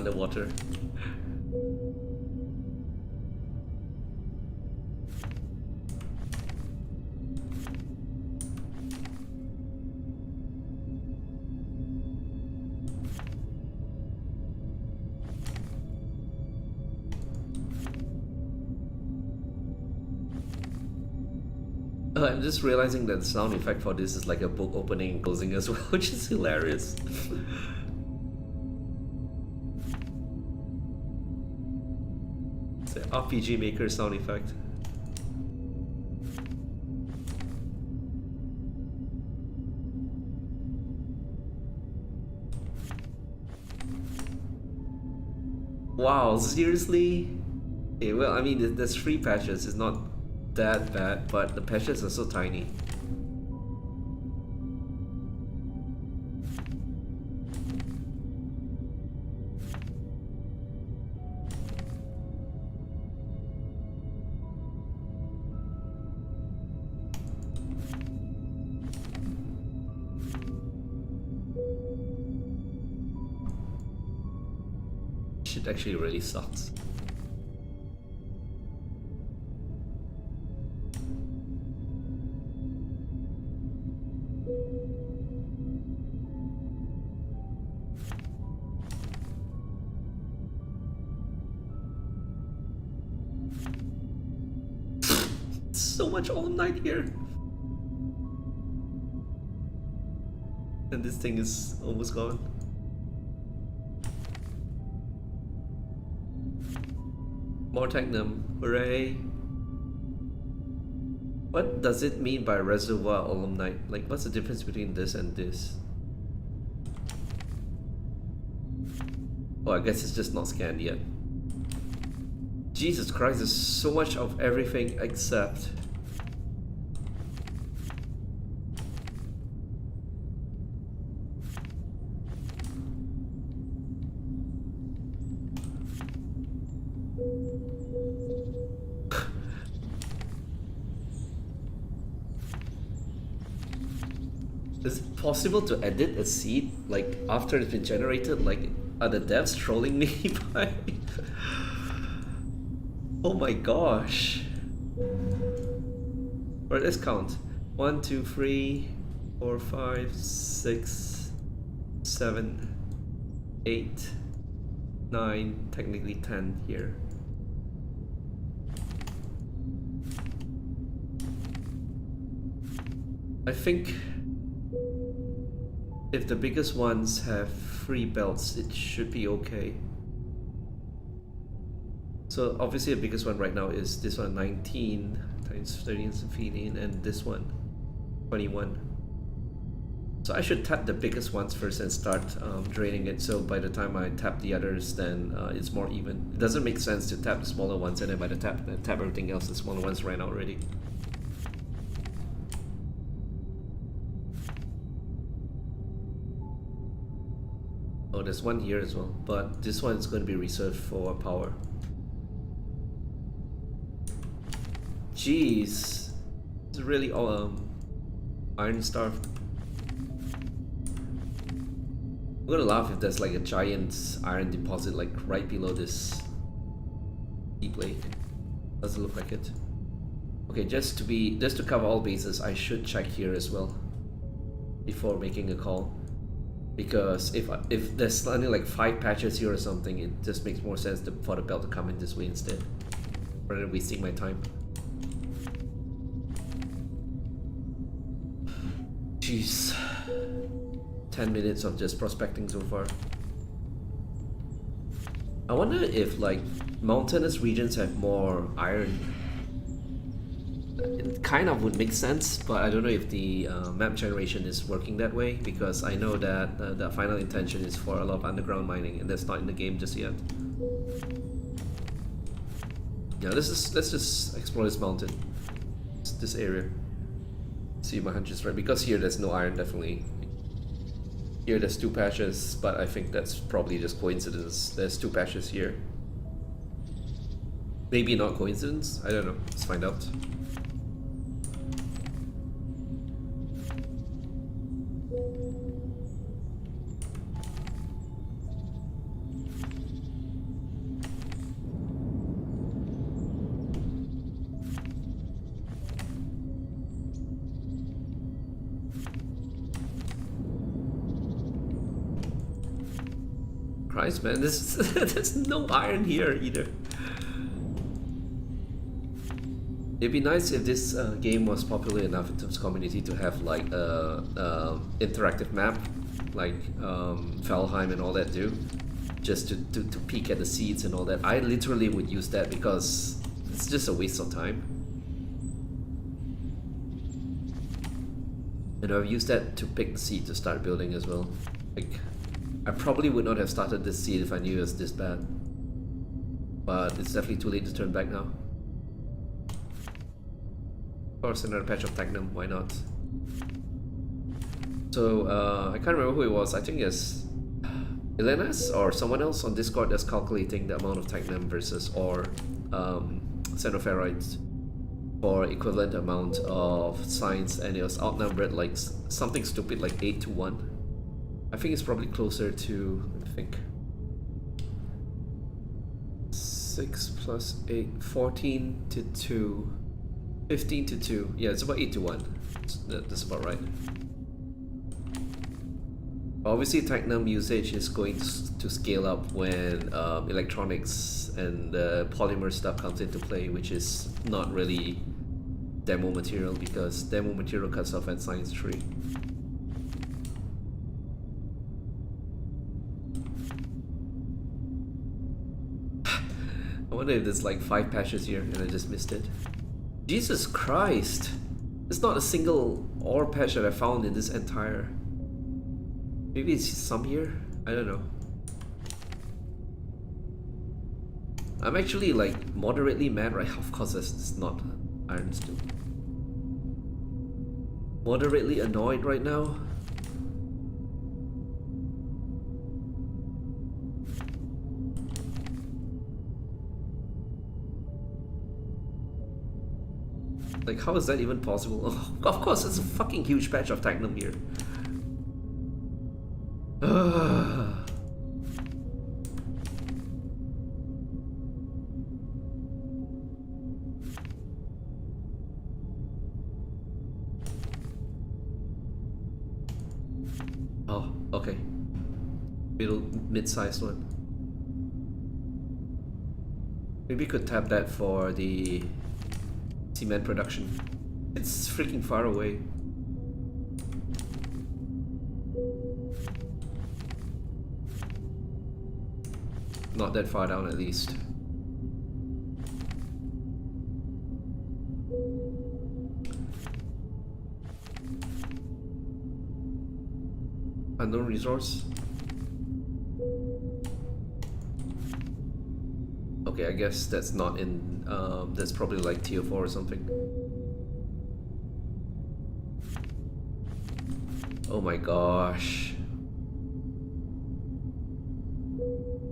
underwater. I'm just realizing that the sound effect for this is like a book opening and closing as well, which is hilarious. It's an RPG Maker sound effect. Wow, seriously? Okay, well, I mean, there's 3 patches. It's not that bad, but the patches are so tiny. Shit actually really sucks. So much all night here. And this thing is almost gone. More Technum, hooray. What does it mean by reservoir alumni? Like, what's the difference between this and this? Oh, I guess it's just not scanned yet. Jesus Christ, there's so much of everything except... Is it possible to edit a seed like after it's been generated? Like, are the devs trolling me by? Oh my gosh. Alright, let's count. 1, 2, 3, 4, 5, 6, 7, 8, 9, technically 10 here. I think if the biggest ones have 3 belts, it should be okay. So obviously the biggest one right now is this one, 19 times 13 is 15, and this one, 21. So I should tap the biggest ones first and start draining it, so by the time I tap the others, then it's more even. It doesn't make sense to tap the smaller ones and then by the tap everything else, the smaller ones ran out already. Oh, there's one here as well, but this one is going to be reserved for power. Jeez, it's really all iron starved. I'm gonna laugh if there's like a giant iron deposit like right below this deep lake. Doesn't look like it. Okay, just to cover all bases, I should check here as well before making a call. Because if there's only like 5 patches here or something, it just makes more sense for the belt to come in this way instead, rather than wasting my time. Jeez, 10 minutes of just prospecting so far. I wonder if like mountainous regions have more iron. It kind of would make sense, but I don't know if the map generation is working that way, because I know that the final intention is for a lot of underground mining, and that's not in the game just yet. Yeah, let's just explore this mountain, this area. See if my hunch is right, because here there's no iron, definitely. Here there's 2 patches, but I think that's probably just coincidence. There's 2 patches here. Maybe not coincidence, I don't know, let's find out. Christ, man, there's no iron here either. It'd be nice if this game was popular enough in terms of community to have like a interactive map, like Valheim and all that do, just to peek at the seeds and all that. I literally would use that because it's just a waste of time. And I've used that to pick the seed to start building as well. Like, I probably would not have started this seed if I knew it was this bad. But it's definitely too late to turn back now. Of course, another patch of Technum, why not? So, I can't remember who it was. I think it's Elenas or someone else on Discord that's calculating the amount of Technum versus or Xenoferrite for equivalent amount of science, and it was outnumbered like something stupid like 8 to 1. I think it's probably closer to, let me think, 6 plus 8, 14 to 2, 15 to 2. Yeah, it's about 8 to 1. That's about right. Obviously, Technum usage is going to scale up when electronics and polymer stuff comes into play, which is not really demo material because demo material cuts off at science 3. I wonder if there's like 5 patches here and I just missed it. Jesus Christ! There's not a single ore patch that I found in this entire... Maybe it's some here? I don't know. I'm actually like moderately mad right now. Of course it's not iron still. Moderately annoyed right now. Like, how is that even possible? Oh, of course, it's a fucking huge patch of Technum here. Oh, okay. Mid-sized one. Maybe you could tap that for the cement production. It's freaking far away. Not that far down, at least. Unknown resource. Okay, I guess that's not in. That's probably like tier 4 or something. Oh my gosh.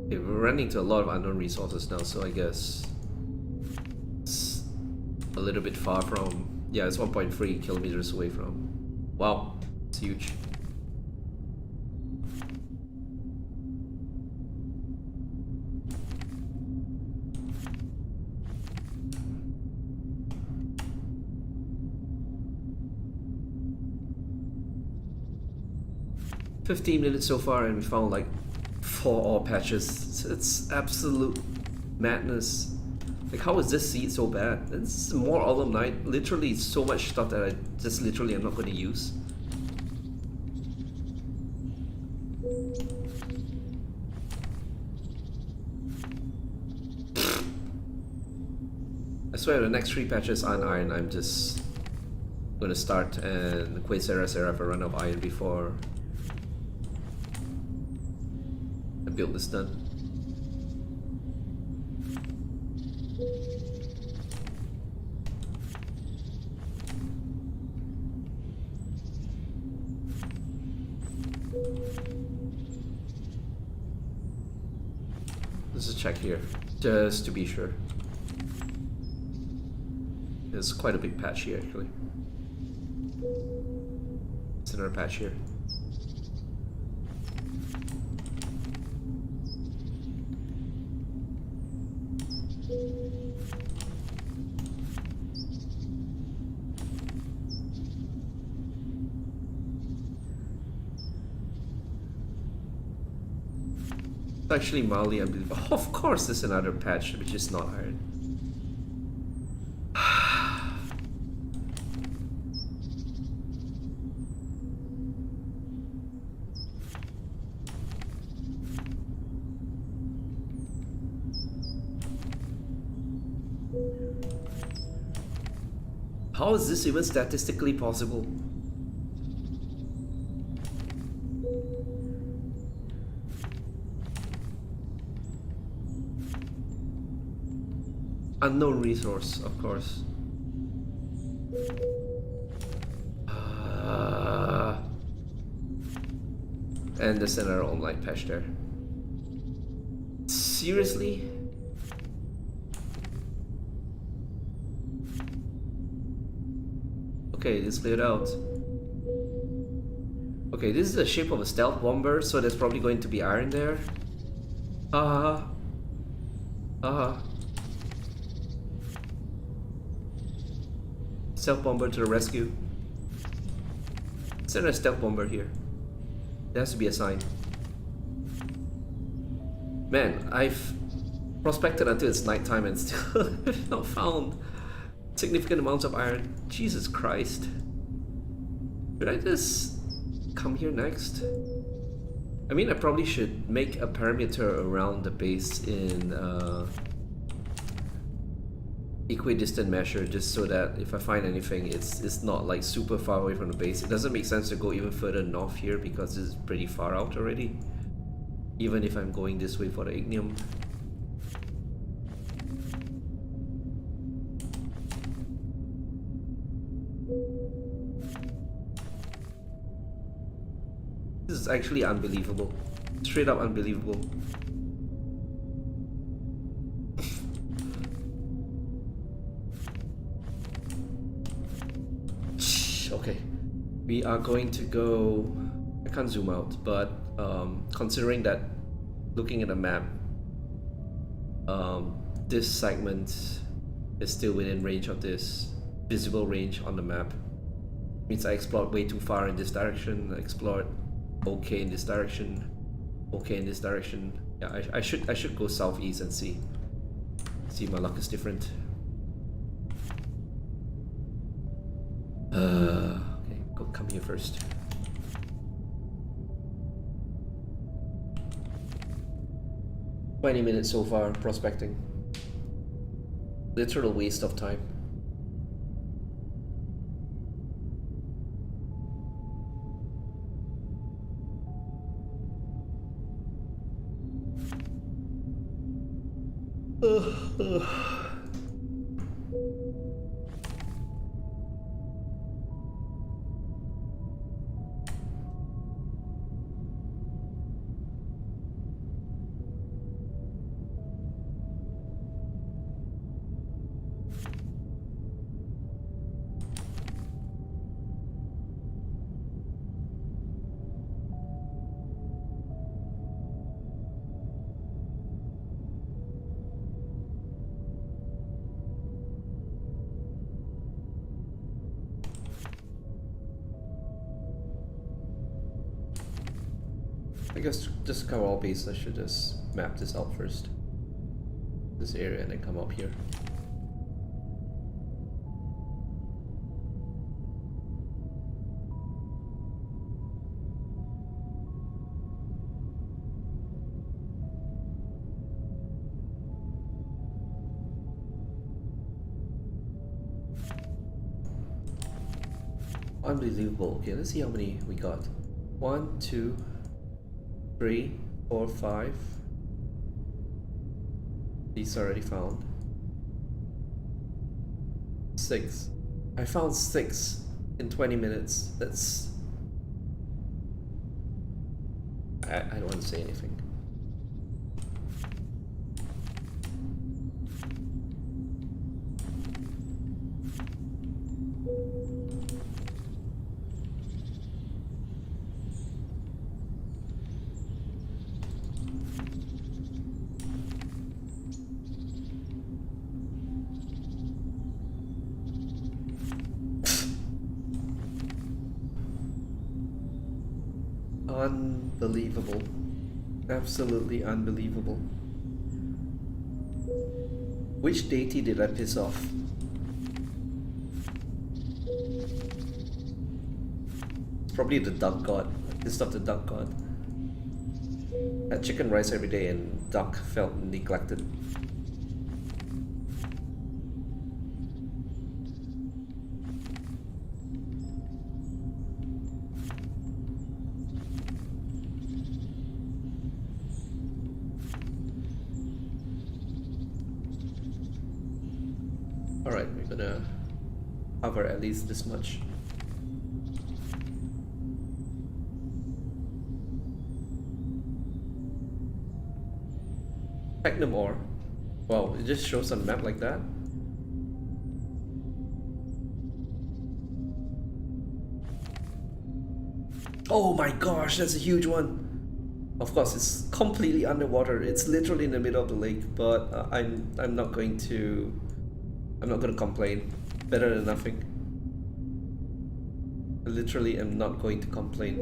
Okay, we're running into a lot of unknown resources now, so I guess it's a little bit far from. Yeah, it's 1.3 kilometers away from. Wow, it's huge. "15 minutes so far and we found like 4 ore patches. It's absolute madness. Like, how is this seed so bad? It's more alumnite. Literally so much stuff that I just literally am not going to use. I swear the next 3 patches aren't iron. I'm just going to start and Quasera have a run of iron before I build this done. Let's just check here, just to be sure. There's quite a big patch here, actually. It's another patch here. It's actually mildly unbelievable. Oh, of course, there's another patch which is not iron. How is this even statistically possible? Unknown resource, of course. And there's another online patch there. Seriously? Okay, let's clear it out. Okay, this is the shape of a stealth bomber, so there's probably going to be iron there. Stealth bomber to the rescue. Is there a stealth bomber here? There has to be a sign. Man, I've prospected until it's nighttime and still have not found significant amounts of iron. Jesus Christ. Should I just come here next? I mean, I probably should make a perimeter around the base in equidistant measure, just so that if I find anything, it's not like super far away from the base. It doesn't make sense to go even further north here because it's pretty far out already, even if I'm going this way for the ignium. This is actually unbelievable. Straight up unbelievable. Okay, we are going to go. I can't zoom out, but considering that, looking at the map, this segment is still within range of this visible range on the map. Means I explored way too far in this direction. I explored okay in this direction, okay in this direction. Yeah, I should go southeast and see if my luck is different. Okay, go come here first. $20 so far prospecting. Literal waste of time. I guess just to cover all bases, I should just map this out first. This area, and then come up here. Unbelievable. Okay, let's see how many we got. 1, 2, 3, 4, 5. These already found. 6. I found 6 in 20 minutes. That's... I don't want to say anything. Unbelievable. Absolutely unbelievable. Which deity did I piss off? It's probably the duck god. I pissed off the duck god. Had chicken rice every day and duck felt neglected. Alright, we're gonna cover at least this much. Magnum ore. Wow, it just shows on the map like that. Oh my gosh, that's a huge one. Of course, it's completely underwater. It's literally in the middle of the lake, but I'm not going to complain. Better than nothing. I literally am not going to complain.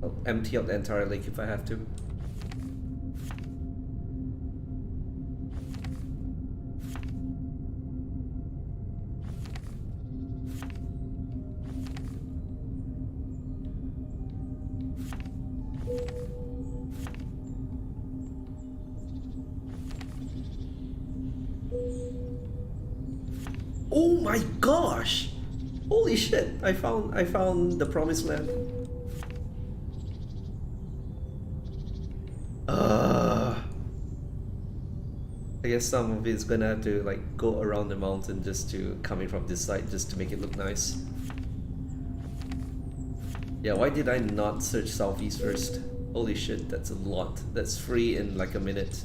I'll empty out the entire lake if I have to. Oh my gosh! Holy shit! I found the promised land. I guess some of it's gonna have to like go around the mountain just to coming from this side just to make it look nice. Yeah, why did I not search southeast first? Holy shit, that's a lot. That's free in like a minute.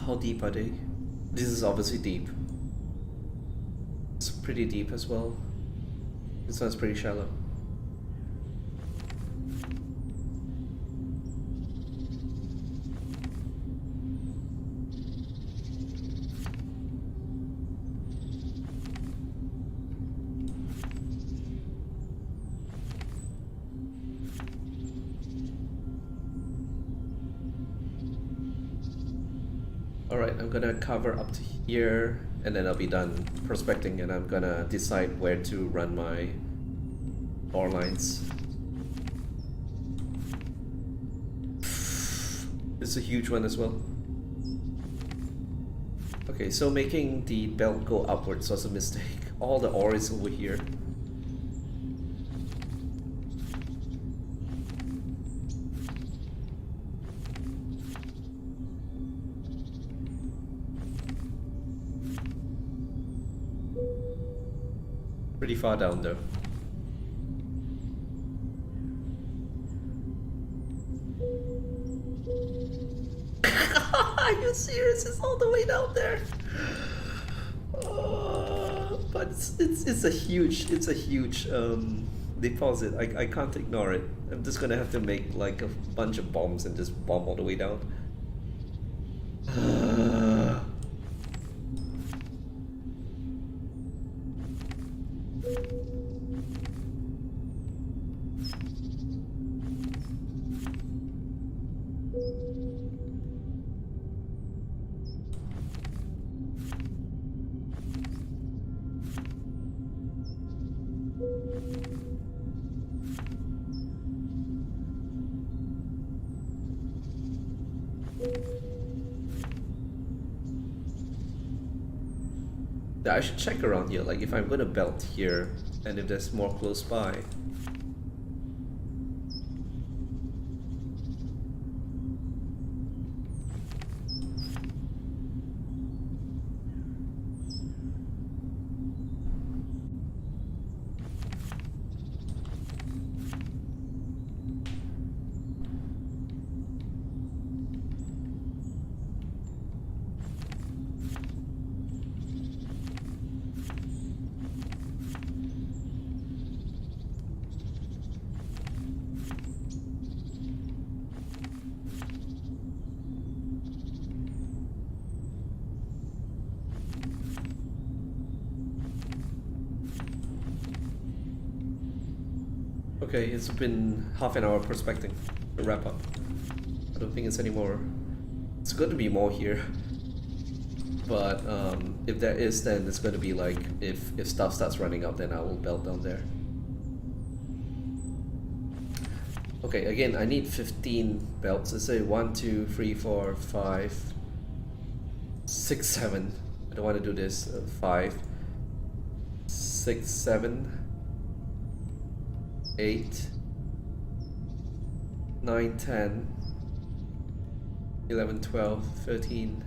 How deep are they? This is obviously deep. It's pretty deep as well. This one's pretty shallow. Alright, I'm gonna cover up to here and then I'll be done prospecting and I'm gonna decide where to run my ore lines. It's a huge one as well. Okay, so making the belt go upwards was a mistake. All the ore is over here. Pretty far down though. Are you serious? It's all the way down there. But it's a huge deposit. I can't ignore it. I'm just gonna have to make like a bunch of bombs and just bomb all the way down. Yeah, I should check around here, like if I'm gonna belt here and if there's more close by. Okay, it's been half an hour prospecting to wrap up. I don't think it's anymore. It's going to be more here. But if there is, then it's going to be like, if stuff starts running out, then I will belt down there. Okay, again, I need 15 belts. Let's say 1, 2, 3, 4, 5, 6, 7. I don't want to do this. 5, 6, 7, 8, 9, 10, 11, 12, 13.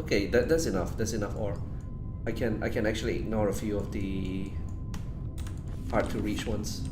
Okay, that's enough. That's enough ore. I can actually ignore a few of the hard to reach ones.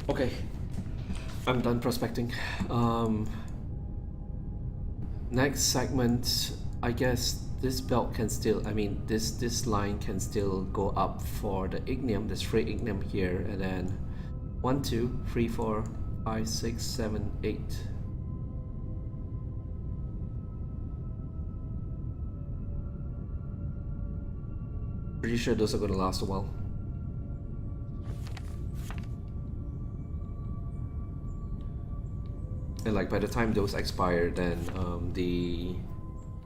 Okay, I'm done prospecting. Next segment, I guess this belt can still, I mean, this line can still go up for the ignium, the straight ignium here, and then 1, 2, 3, 4, 5, 6, 7, 8. Pretty sure those are gonna last a while. And like by the time those expire, then the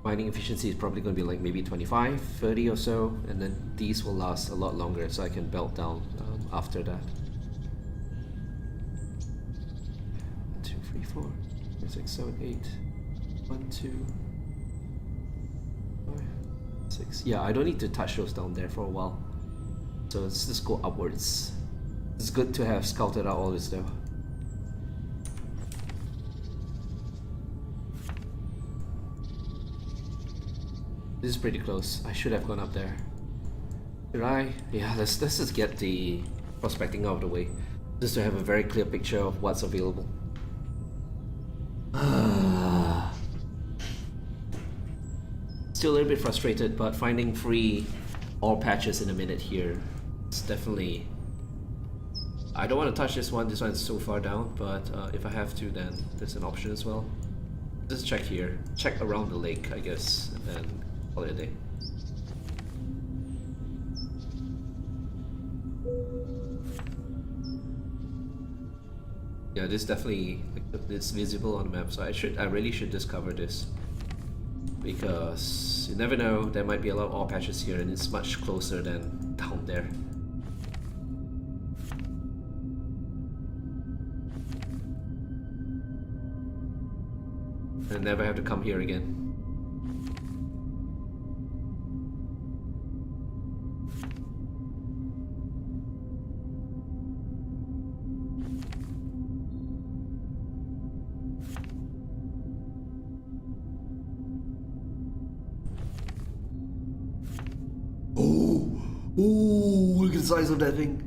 mining efficiency is probably going to be like maybe 25, 30 or so, and then these will last a lot longer, so I can belt down after that. 1, 2, 3, 4, 5, 6, 7, 8. 1, 2, 5, 6. Yeah, I don't need to touch those down there for a while. So let's just go upwards. It's good to have scouted out all this though. This is pretty close. I should have gone up there. Should I? Yeah, let's just get the prospecting out of the way, just to have a very clear picture of what's available. Still a little bit frustrated, but finding free ore patches in a minute here, it's definitely... I don't want to touch this one. This one's so far down, but if I have to, then there's an option as well. Just check here. Check around the lake, I guess, and call it a day. Yeah, this definitely, it's visible on the map, so I really should discover this, because you never know, there might be a lot of ore patches here, and it's much closer than down there. And never have to come here again. Ooh, look at the size of that thing.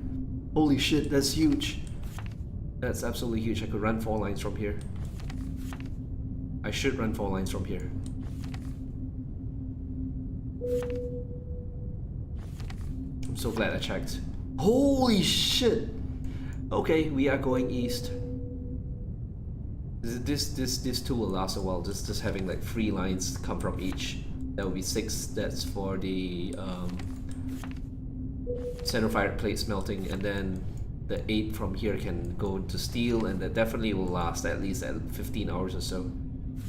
Holy shit, that's huge. That's absolutely huge. I could run 4 lines from here. I should run 4 lines from here. I'm so glad I checked. Holy shit! Okay, we are going east. This tool will last a while. Just having like 3 lines come from each. That will be 6. That's for the Xenoferrite plate smelting, and then the 8 from here can go to steel, and that definitely will last at least 15 hours or so,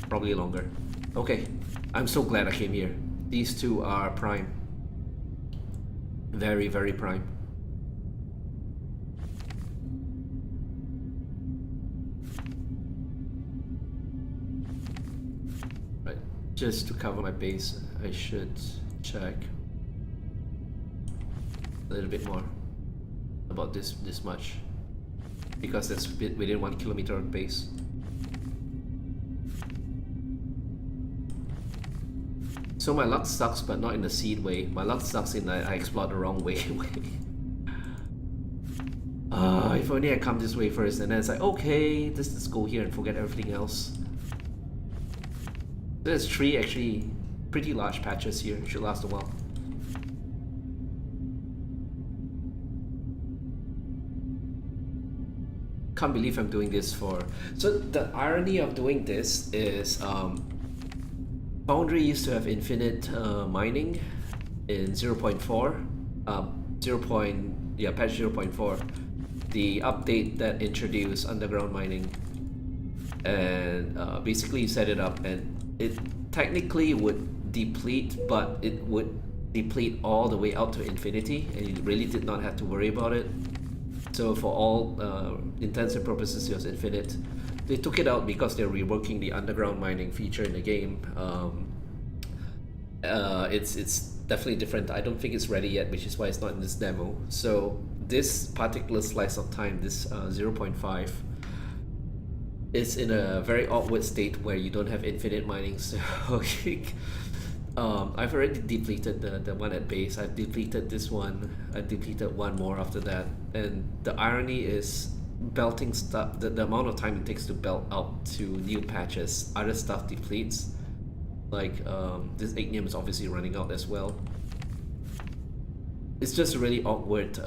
probably longer. Okay, I'm so glad I came here. These two are prime, very, very prime. Right, just to cover my base, I should check a little bit more about this much, because that's within 1 kilometer of base. So my luck sucks, but not in the seed way. My luck sucks in that I explored the wrong way. If only I come this way first, and then it's like, okay, let's go here and forget everything else. There's 3 actually pretty large patches here, should last a while. Can't believe I'm doing this for... So the irony of doing this is Foundry used to have infinite mining in 0.4, patch 0.4, the update that introduced underground mining, and basically you set it up and it technically would deplete, but it would deplete all the way out to infinity, and you really did not have to worry about it. So for all intents and purposes, it was infinite. They took it out because they're reworking the underground mining feature in the game. It's definitely different. I don't think it's ready yet, which is why it's not in this demo. So this particular slice of time, this 0.5, is in a very awkward state where you don't have infinite mining. So I've already depleted the one at base. I've depleted this one. I depleted one more after that. And the irony is, belting stuff, the amount of time it takes to belt out to new patches, other stuff depletes. Like this ignium is obviously running out as well. It's just a really awkward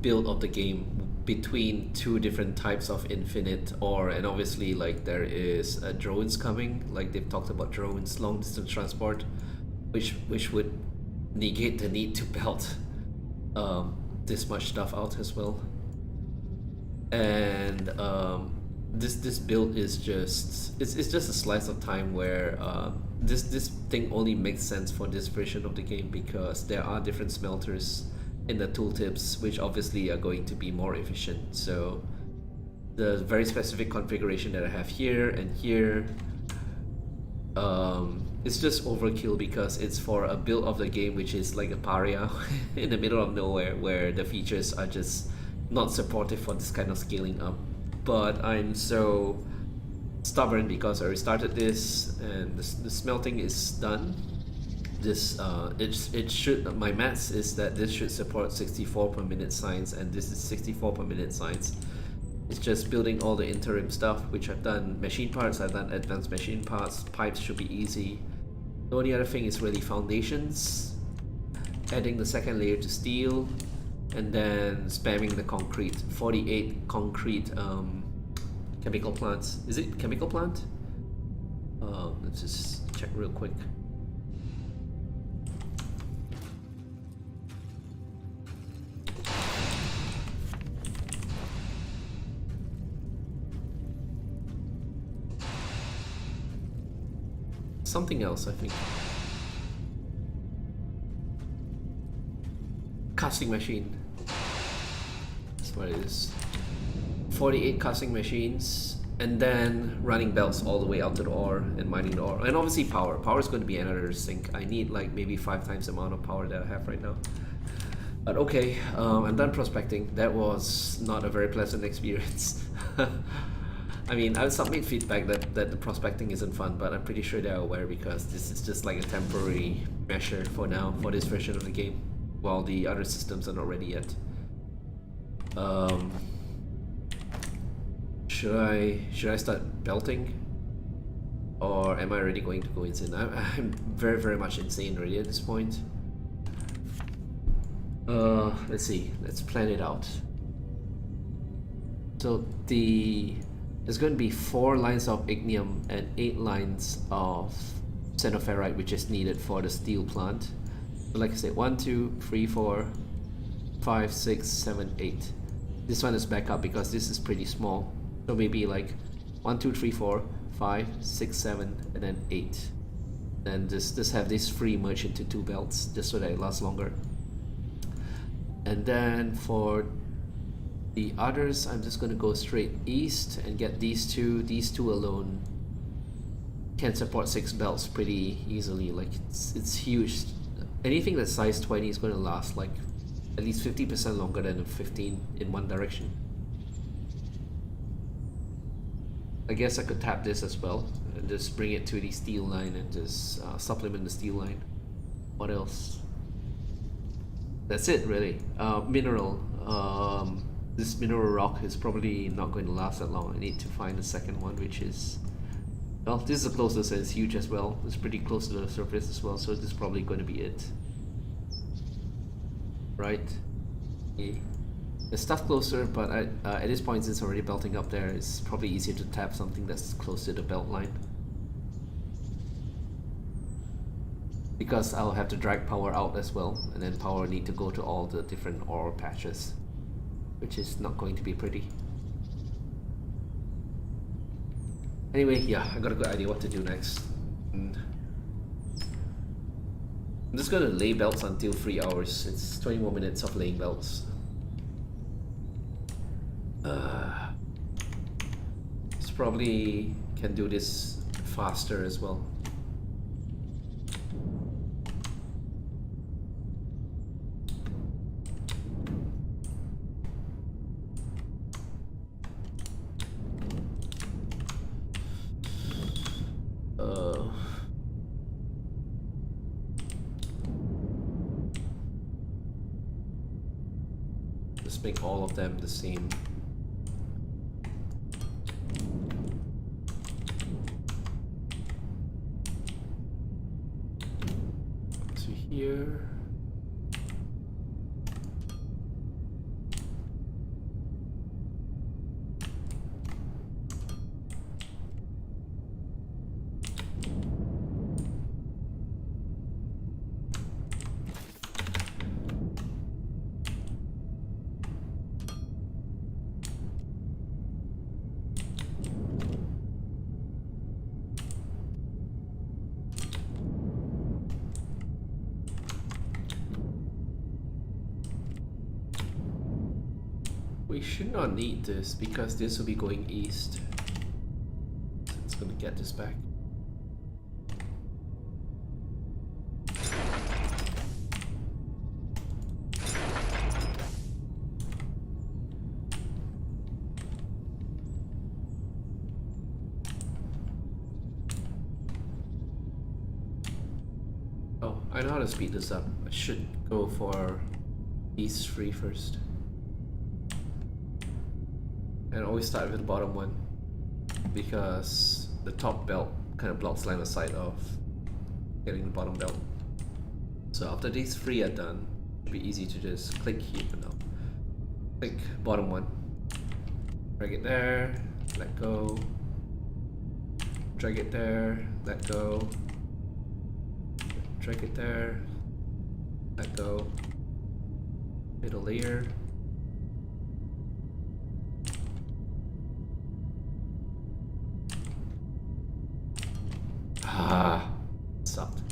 build of the game between 2 different types of infinite ore, and obviously like there is drones coming, like they've talked about drones, long distance transport, which would negate the need to belt this much stuff out as well. And this build is just it's just a slice of time where this thing only makes sense for this version of the game, because there are different smelters in the tooltips, which obviously are going to be more efficient. So the very specific configuration that I have here and here, it's just overkill, because it's for a build of the game which is like a pariah in the middle of nowhere, where the features are just not supportive for this kind of scaling up. But I'm so stubborn because I restarted this and the smelting is done. This it should, my maths is that this should support 64 per minute science, and this is 64 per minute science. It's just building all the interim stuff, which I've done. Machine parts, I've done advanced machine parts. Pipes should be easy. The only other thing is really foundations, adding the second layer to steel, and then spamming the concrete. 48 concrete chemical plants. Is it chemical plant? Let's just check real quick. Something else, I think. Casting machine. That's what it is. 48 casting machines, and then running belts all the way out to the ore and mining the ore. And obviously power. Power is going to be another sink. I need like maybe 5 times the amount of power that I have right now. But okay, I'm done prospecting. That was not a very pleasant experience. I mean, I'll submit feedback that the prospecting isn't fun, but I'm pretty sure they're aware, because this is just like a temporary measure for now, for this version of the game, while the other systems are not ready yet. Should I start belting? Or am I already going to go insane? I'm very, very much insane already at this point. Let's see, let's plan it out. So there's going to be 4 lines of ignium and 8 lines of Xenoferrite, which is needed for the steel plant. Like I said, 1, 2, 3, 4, 5, 6, 7, 8. This one is back up because this is pretty small. So maybe like 1, 2, 3, 4, 5, 6, 7, and then 8. And just have this free merge into 2 belts just so that it lasts longer. And then for the others, I'm just gonna go straight east and get these two. These two alone can support 6 belts pretty easily. Like it's huge. Anything that's size 20 is gonna last like at least 50% longer than a 15 in one direction. I guess I could tap this as well and just bring it to the steel line and just supplement the steel line. What else? That's it really. Mineral. This mineral rock is probably not going to last that long. I need to find the second one, which is, well, this is the closest and it's huge as well. It's pretty close to the surface as well, so this is probably going to be it. Right? Okay. The stuff closer, but at this point, since it's already belting up there, it's probably easier to tap something that's close to the belt line. Because I'll have to drag power out as well, and then power need to go to all the different ore patches, which is not going to be pretty. Anyway, yeah, I got a good idea what to do next. And I'm just gonna lay belts until 3 hours. It's 20 more minutes of laying belts. It's probably can do this faster as well. Just make all of them the same. To here. We should not need this because this will be going east. So it's gonna get this back. Oh, I know how to speed this up. I should go for these 3 first. And always start with the bottom one because the top belt kind of blocks line of sight of getting the bottom belt. So after these 3 are done, it'll be easy to just click here for now. Click bottom one, drag it there, let go, drag it there, let go, drag it there, let go, middle layer. Ah, sucked.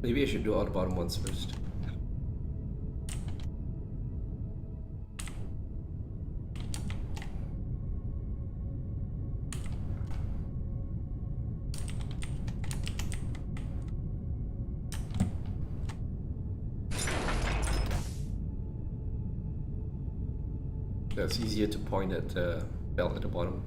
Maybe I should do all the bottom ones first. That's easier to point at the belt at the bottom.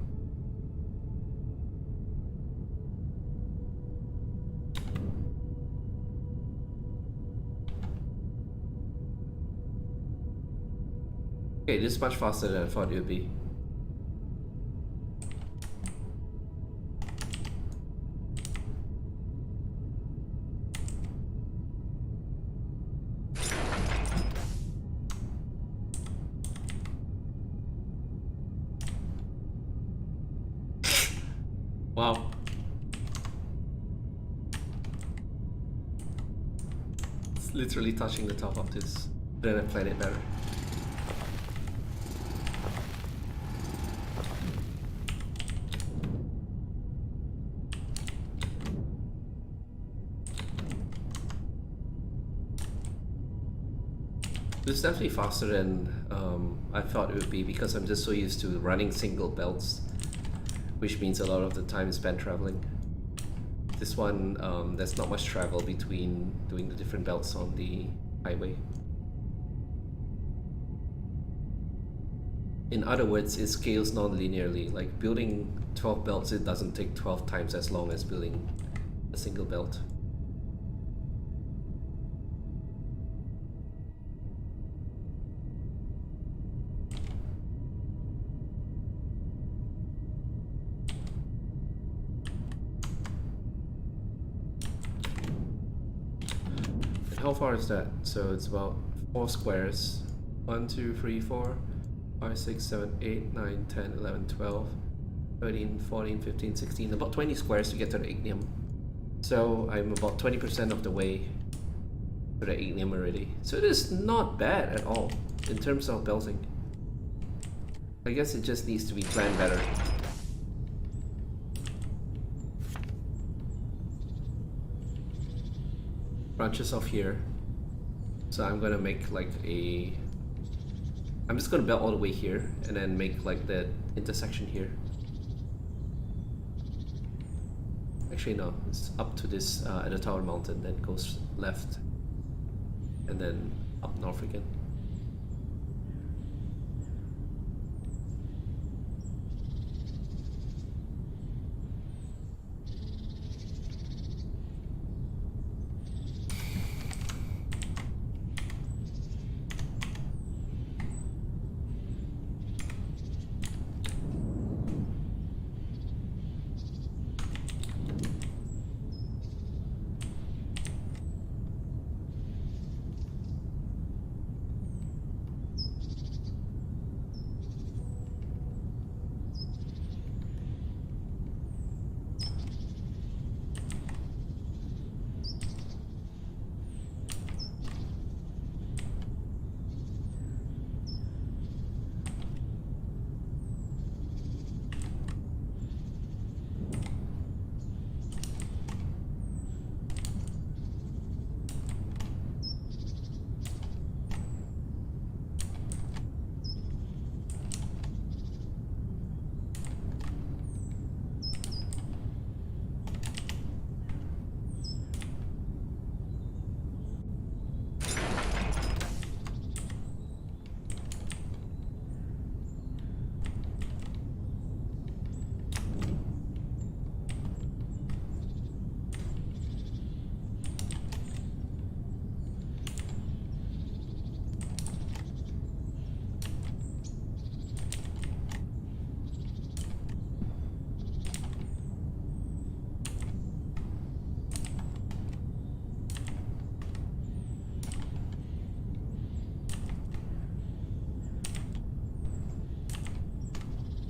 Okay, this is much faster than I thought it would be. Wow. It's literally touching the top of this. Then I played it better. It's definitely faster than I thought it would be because I'm just so used to running single belts, which means a lot of the time is spent traveling. This one, there's not much travel between doing the different belts on the highway. In other words, it scales non-linearly. Like building 12 belts, it doesn't take 12 times as long as building a single belt. How far is that? So it's about 4 squares. 1, 2, 3, 4, 5, 6, 7, 8, 9, 10, 11, 12, 13, 14, 15, 16. About 20 squares to get to the ignium. So I'm about 20% of the way to the ignium already. So it is not bad at all in terms of belting. I guess it just needs to be planned better. Branches off here, so I'm gonna make like I'm just gonna belt all the way here and then make like the intersection here. Actually no, it's up to this at the tower mountain, then goes left and then up north again.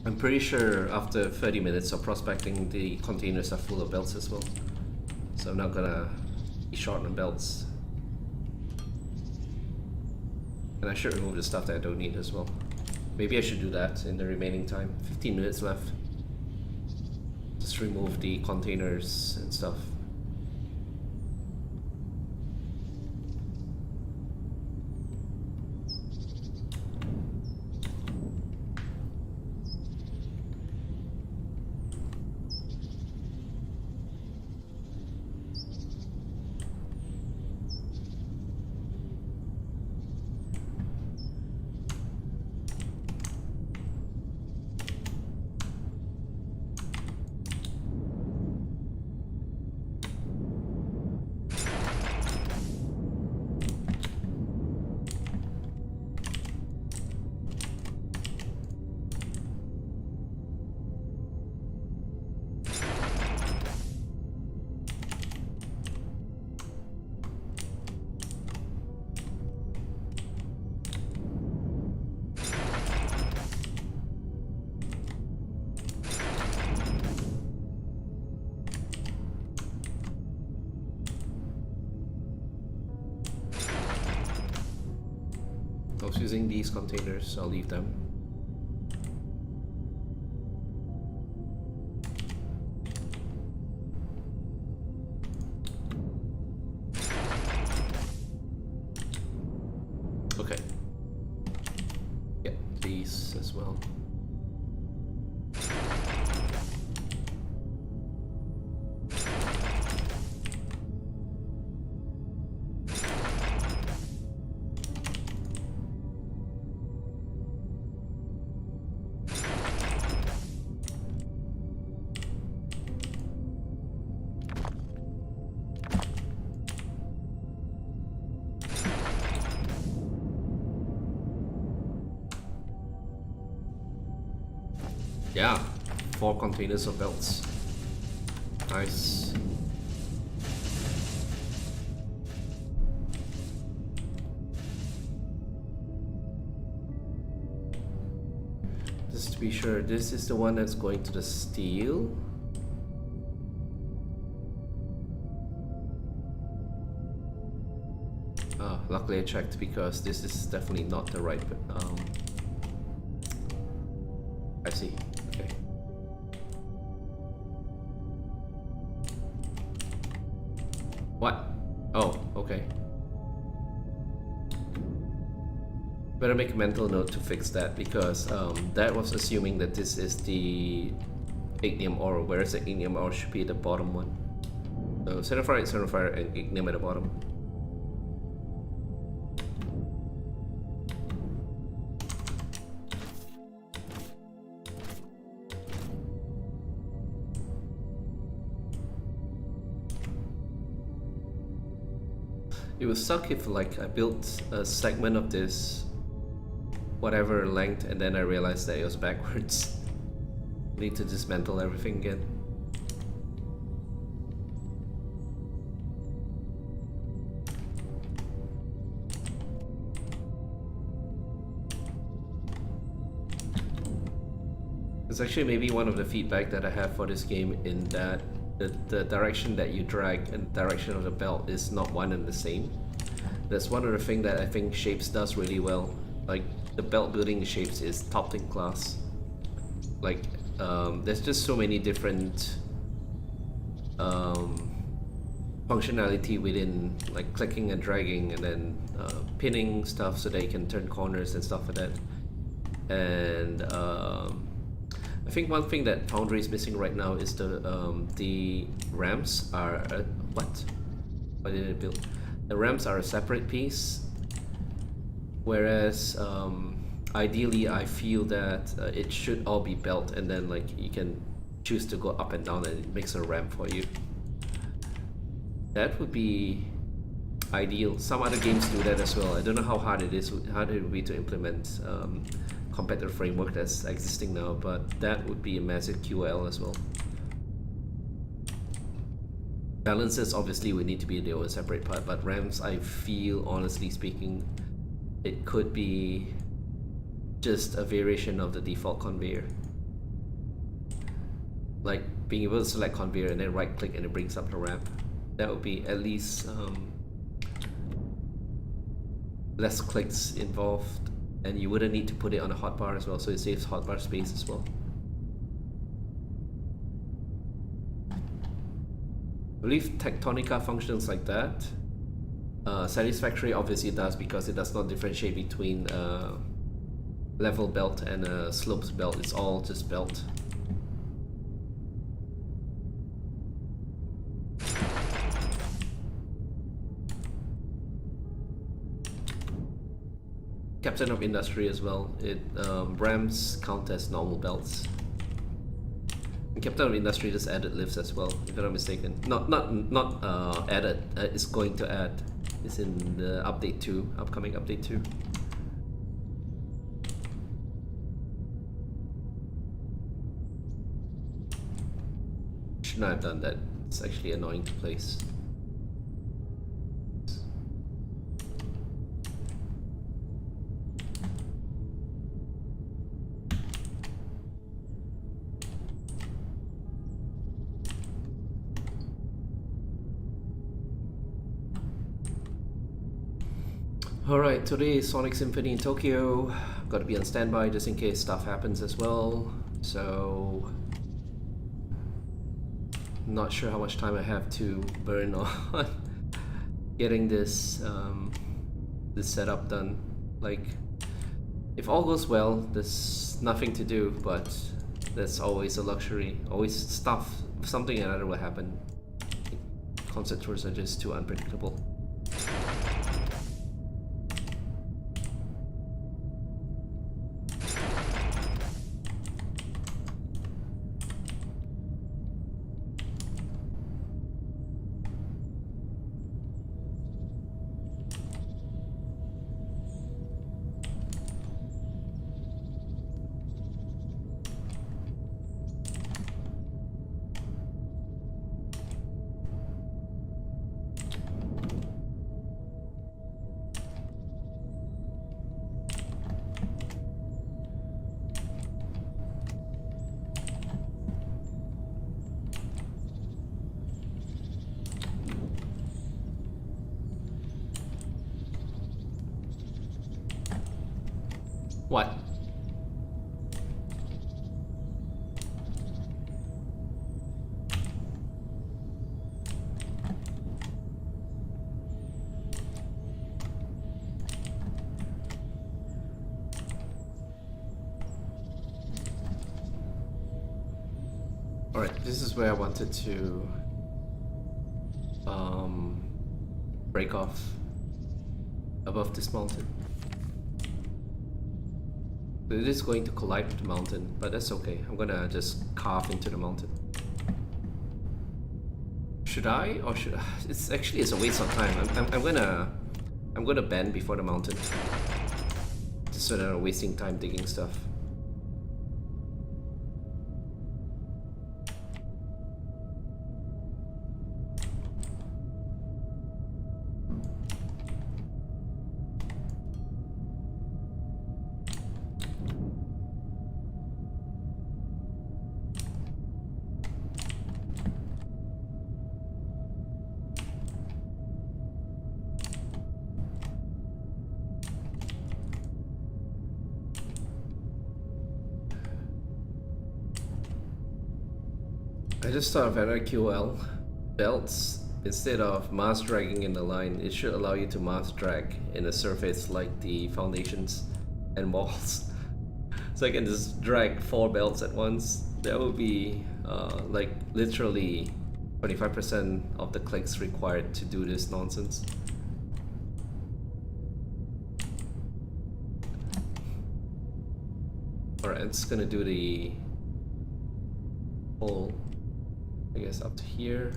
I'm pretty sure after 30 minutes of prospecting, the containers are full of belts as well. So I'm not gonna be short on belts. And I should remove the stuff that I don't need as well. Maybe I should do that in the remaining time. 15 minutes left. Just remove the containers and stuff. was using these containers, so I'll leave them. Okay. Get these as well. Yeah, 4 containers of belts. Nice. Just to be sure, this is the one that's going to the steel. Luckily I checked because this is definitely not the right. I see. Okay. What? Oh, okay. Better make a mental note to fix that because that was assuming that this is the ignium ore, whereas the ignium ore should be the bottom one. So Xenoferrite, and ignium at the bottom. It would suck if like I built a segment of this whatever length and then I realized that it was backwards. Need to dismantle everything again. It's actually maybe one of the feedback that I have for this game in that the direction that you drag and the direction of the belt is not one and the same. That's one of the things that I think Shapes does really well. Like the belt building shapes is top in class. Like there's just so many different functionality within like clicking and dragging and then pinning stuff so that you can turn corners and stuff like that. And I think one thing that Foundry is missing right now is the ramps are what? Why did it build? The ramps are a separate piece, whereas ideally I feel that it should all be belt and then like you can choose to go up and down and it makes a ramp for you. That would be ideal. Some other games do that as well. I don't know how hard it would be to implement compared to the framework that's existing now, but that would be a massive QL as well. Balances obviously would need to be their own separate part, but ramps, I feel, honestly speaking, it could be just a variation of the default conveyor. Like being able to select conveyor and then right click and it brings up the ramp. That would be at least less clicks involved, and you wouldn't need to put it on a hotbar as well, so it saves hotbar space as well. I believe Tectonica functions like that. Satisfactory obviously does because it does not differentiate between level belt and a slopes belt. It's all just belt. Captain of Industry as well. It ramps count as normal belts. And Captain of Industry just added lifts as well, if I'm not mistaken. Not added. It's going to add. It's in the update 2, upcoming update 2. Should not have done that. It's actually annoying to place. Alright, today is Sonic Symphony in Tokyo. Gotta be on standby just in case stuff happens as well. So, not sure how much time I have to burn on getting this this setup done. Like, if all goes well, there's nothing to do, but that's always a luxury. Always something or another will happen. Concert tours are just too unpredictable. What? Alright, this is where I wanted to break off above this mountain. It is going to collide with the mountain, but that's okay. I'm gonna just carve into the mountain. Should I, or should I? It's a waste of time. I'm gonna bend before the mountain, just so that I'm wasting time digging stuff. I just thought of NRQL belts. Instead of mass dragging in the line, it should allow you to mass drag in a surface like the foundations and walls. So I can just drag 4 belts at once. That would be like literally 25% of the clicks required to do this nonsense. Alright, I'm just gonna do the whole, I guess, up to here.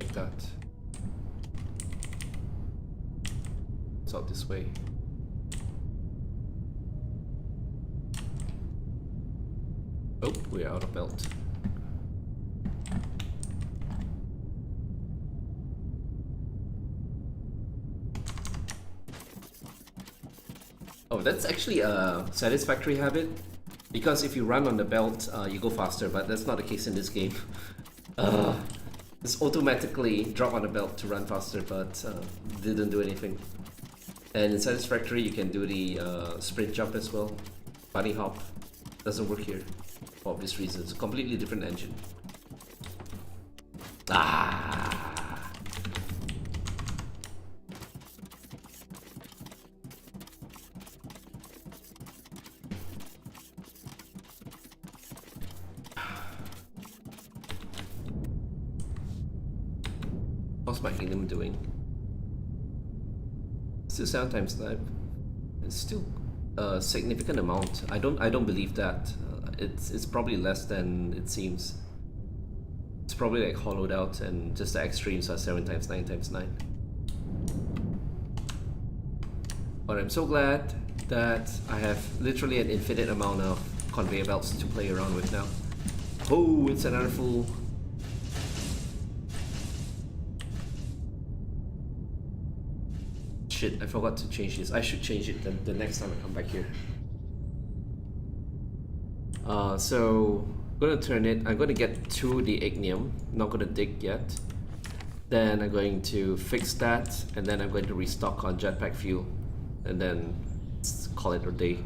Like that. It's out this way. Oh, we're out of belt. Oh, that's actually a satisfactory habit, because if you run on the belt, you go faster, but that's not the case in this game. It's automatically drop on the belt to run faster, but didn't do anything. And in satisfactory, you can do the sprint jump as well. Bunny hop doesn't work here for obvious reasons. A completely different engine. Ah. How's my helium doing? Still 7 times 9. It's still a significant amount. I don't believe that. It's probably less than it seems. It's probably like hollowed out, and just the extremes are 7 times 9 times 9. But I'm so glad that I have literally an infinite amount of conveyor belts to play around with now. Oh, it's another full. Shit, I forgot to change this. I should change it the next time I come back here. So I'm gonna turn it. I'm gonna get to the ignium. Not gonna dig yet. Then I'm going to fix that, and then I'm going to restock on jetpack fuel, and then call it a day.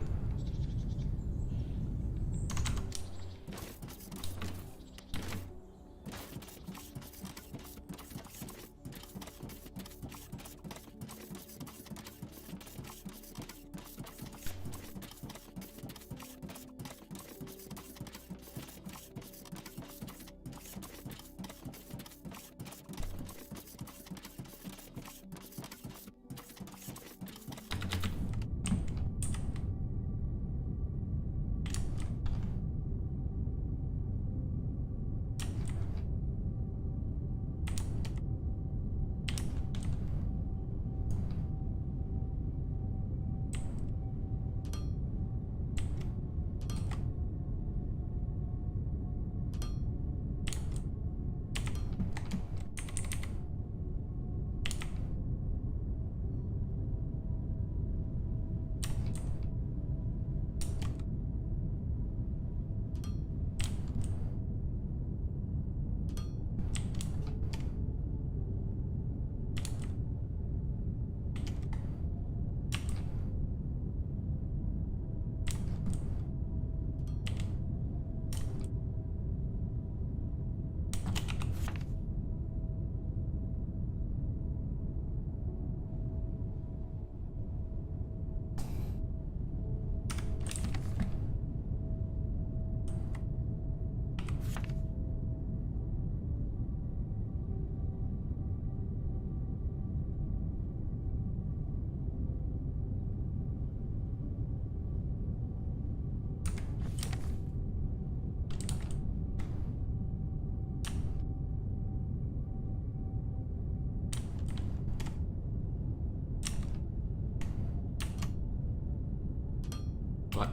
What?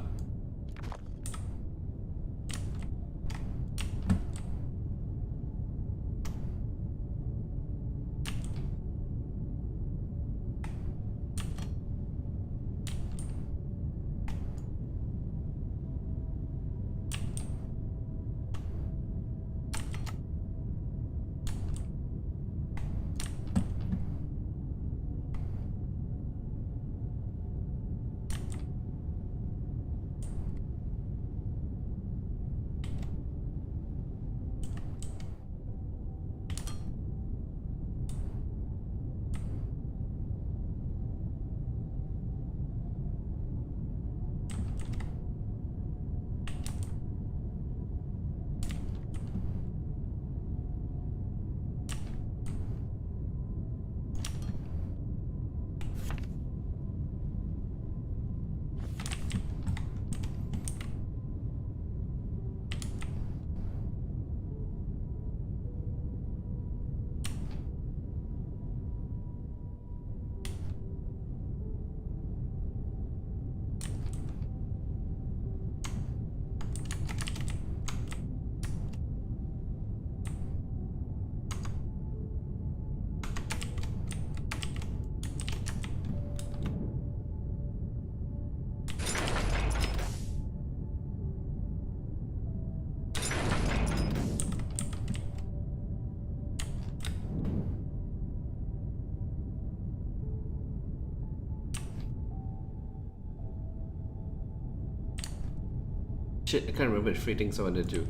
Shit, I can't remember the three things I wanted to do.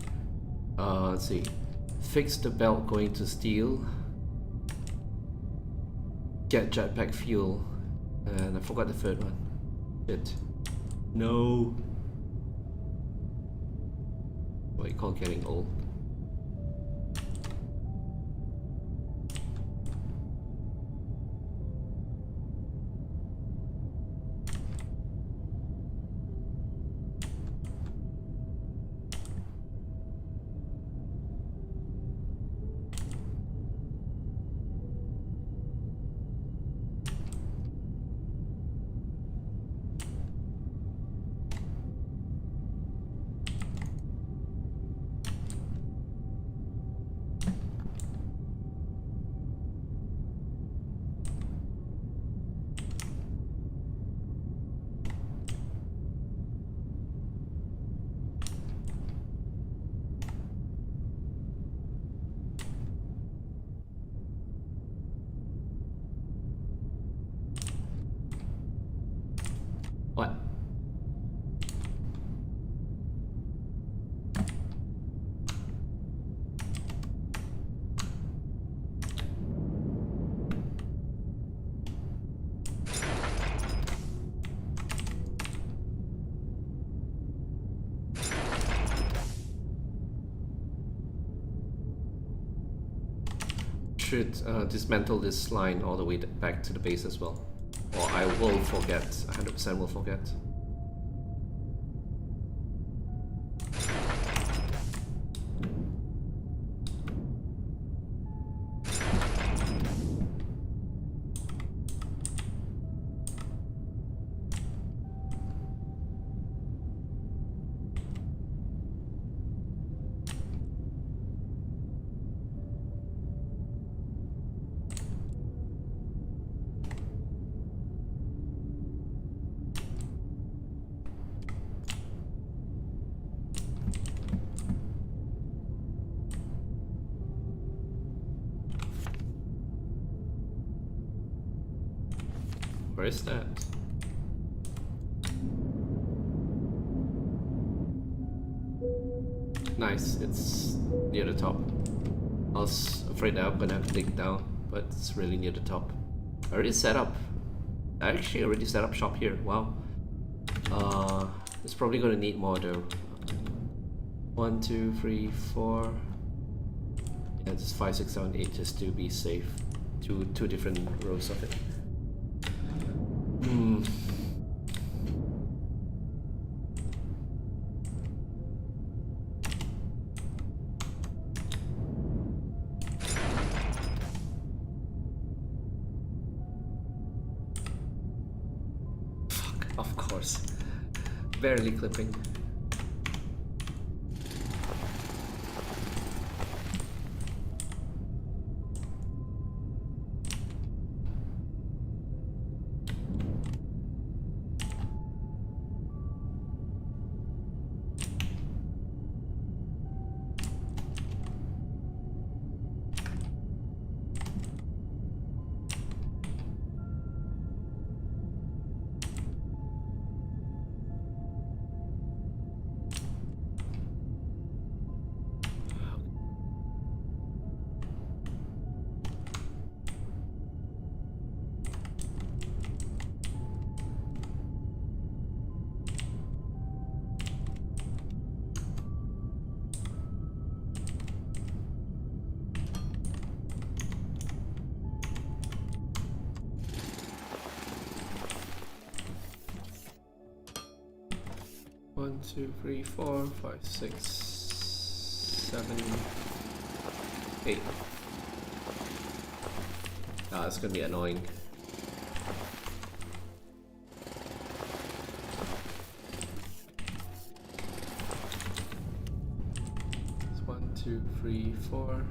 Let's see. Fix the belt going to steel. Get jetpack fuel. And I forgot the third one. Shit. No. What you call getting old. should dismantle this line all the way back to the base as well. Or I will forget, 100% will forget. Where is that? Nice, it's near the top. I was afraid that I'm gonna have to dig down, but it's really near the top. I already set up. I actually already set up shop here. Wow. It's probably gonna need more though. 1, 2, 3, 4. Yeah, just 5, 6, 7, 8 just to be safe. Two different rows of it. Fuck, of course. Barely clipping. One, 2, 3, 4, 5, 6, 7, 8. Ah, it's gonna be annoying. It's 1, 2, 3, 4.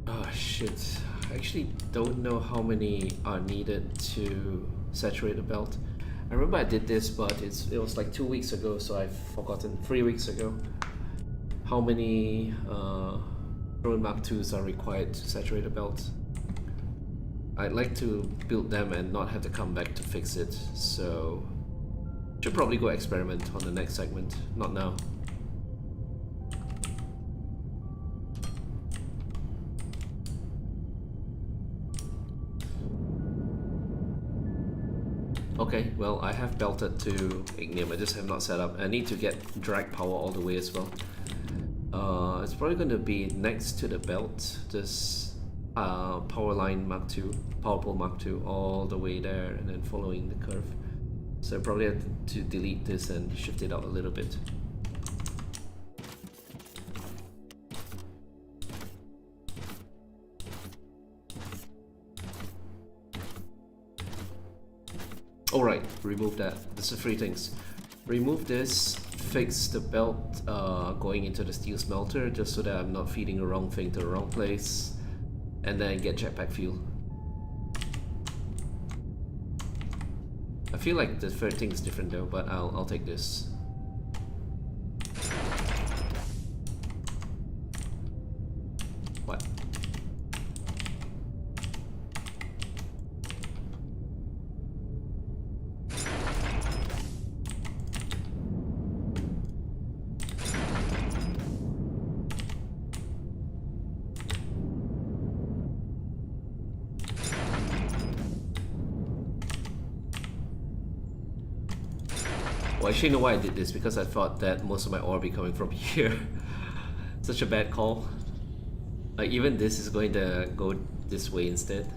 Oh shit. I actually don't know how many are needed to saturate the belt. I remember I did this, but it was like 2 weeks ago, so I've forgotten. 3 weeks ago. How many drone Mark IIs are required to saturate the belt? I'd like to build them and not have to come back to fix it, so should probably go experiment on the next segment, not now. Okay, well, I have belted to Ignium, I just have not set up. I need to get drag power all the way as well. It's probably going to be next to the belt, this power line Mark II, power pole Mark II, all the way there and then following the curve. So I probably have to delete this and shift it out a little bit. Alright, remove that. There's the 3 things. Remove this, fix the belt going into the steel smelter just so that I'm not feeding the wrong thing to the wrong place, and then get jetpack fuel. I feel like the third thing is different though, but I'll take this. What? Well, actually, you know why I did this? Because I thought that most of my ore would be coming from here. Such a bad call. Like even this is going to go this way instead.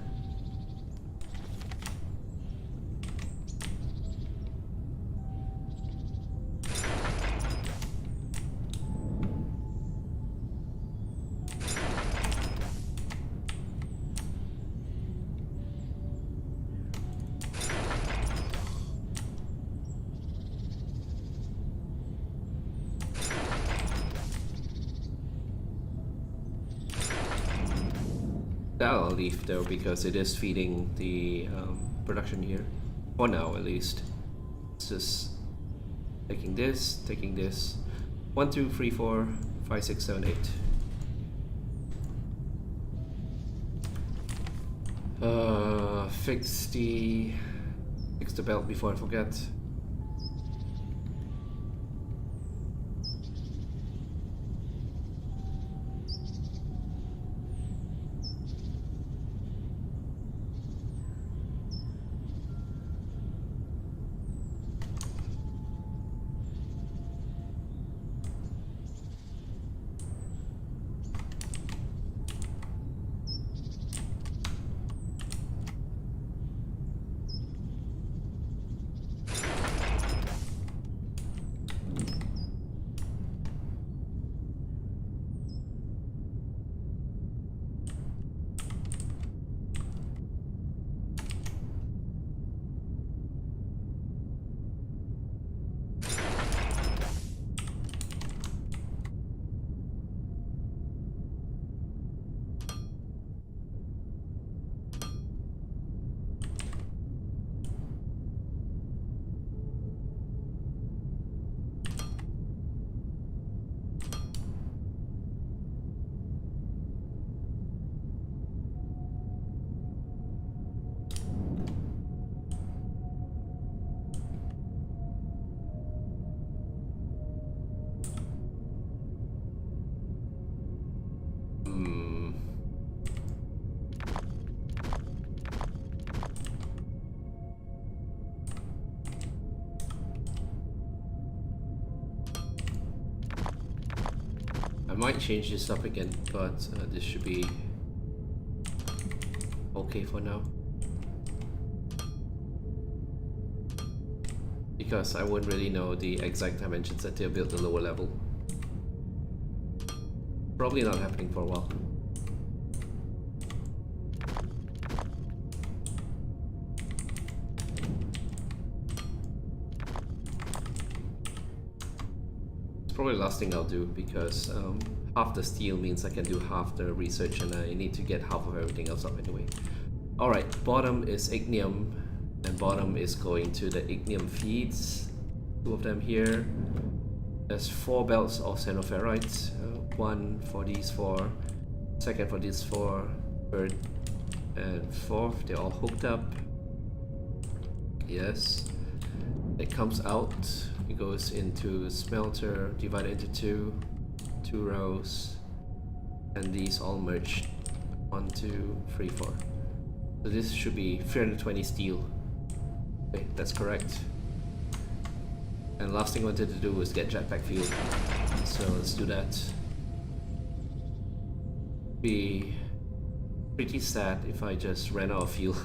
That I'll leave though because it is feeding the production here. For now at least. It's just taking this. 1, 2, 3, 4, 5, 6, 7, 8. Fix the belt before I forget. Might change this up again, but this should be okay for now. Because I wouldn't really know the exact dimensions until I build the lower level. Probably not happening for a while. Probably the last thing I'll do because half the steel means I can do half the research and I need to get half of everything else up anyway. Alright, bottom is ignium and bottom is going to the ignium feeds. 2 of them here. There's 4 belts of Xenoferrite. 1 for these 4, second for these 4, third and fourth. They're all hooked up. Yes. It comes out. It goes into smelter, divided into two rows, and these all merged. 1, 2, 3, 4. So this should be 320 steel. Okay, that's correct. And last thing I wanted to do was get jetpack fuel. So let's do that. Be pretty sad if I just ran out of fuel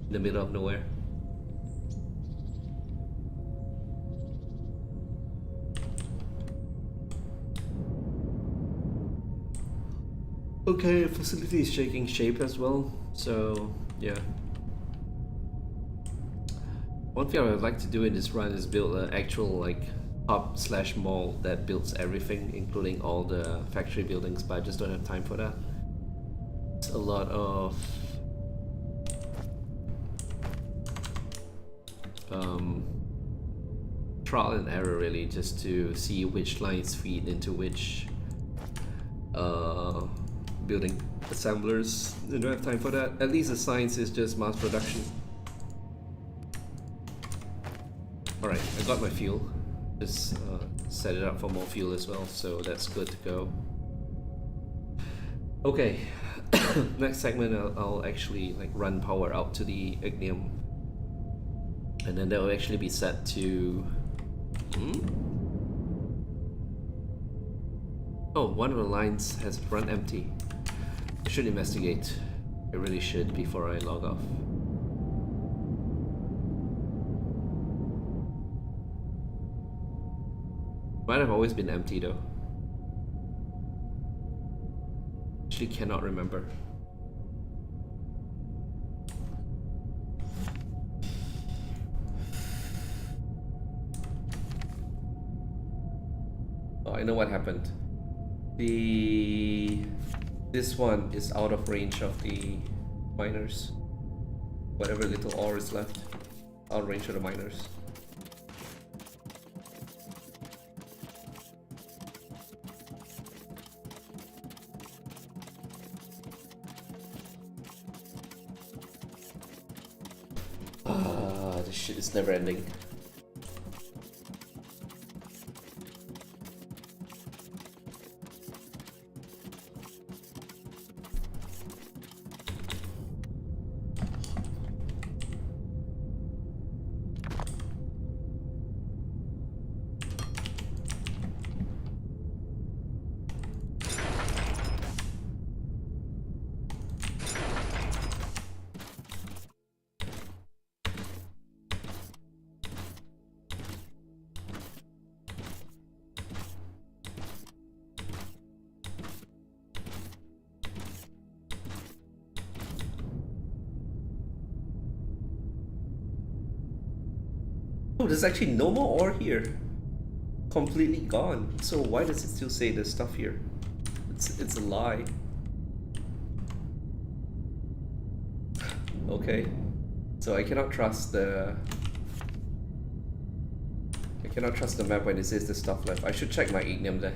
in the middle of nowhere. Okay, the facility is taking shape as well, so yeah. One thing I would like to do in this run is build an actual like hub/mall that builds everything, including all the factory buildings, but I just don't have time for that. It's a lot of trial and error really, just to see which lines feed into which building assemblers. I don't have time for that. At least the science is just mass production. Alright, I got my fuel. Just set it up for more fuel as well, so that's good to go. Okay, next segment I'll actually like run power out to the ignium, and then that will actually be set to Oh, one of the lines has run empty. I should investigate. I really should before I log off. Might have always been empty though. Actually cannot remember. Oh, I know what happened. This one is out of range of the miners. Whatever little ore is left, out of range of the miners. This shit is never ending. Oh, there's actually no more ore here. Completely gone. So why does it still say there's stuff here? It's a lie. Okay. So I cannot trust the map when it says there's stuff left. I should check my ignium then.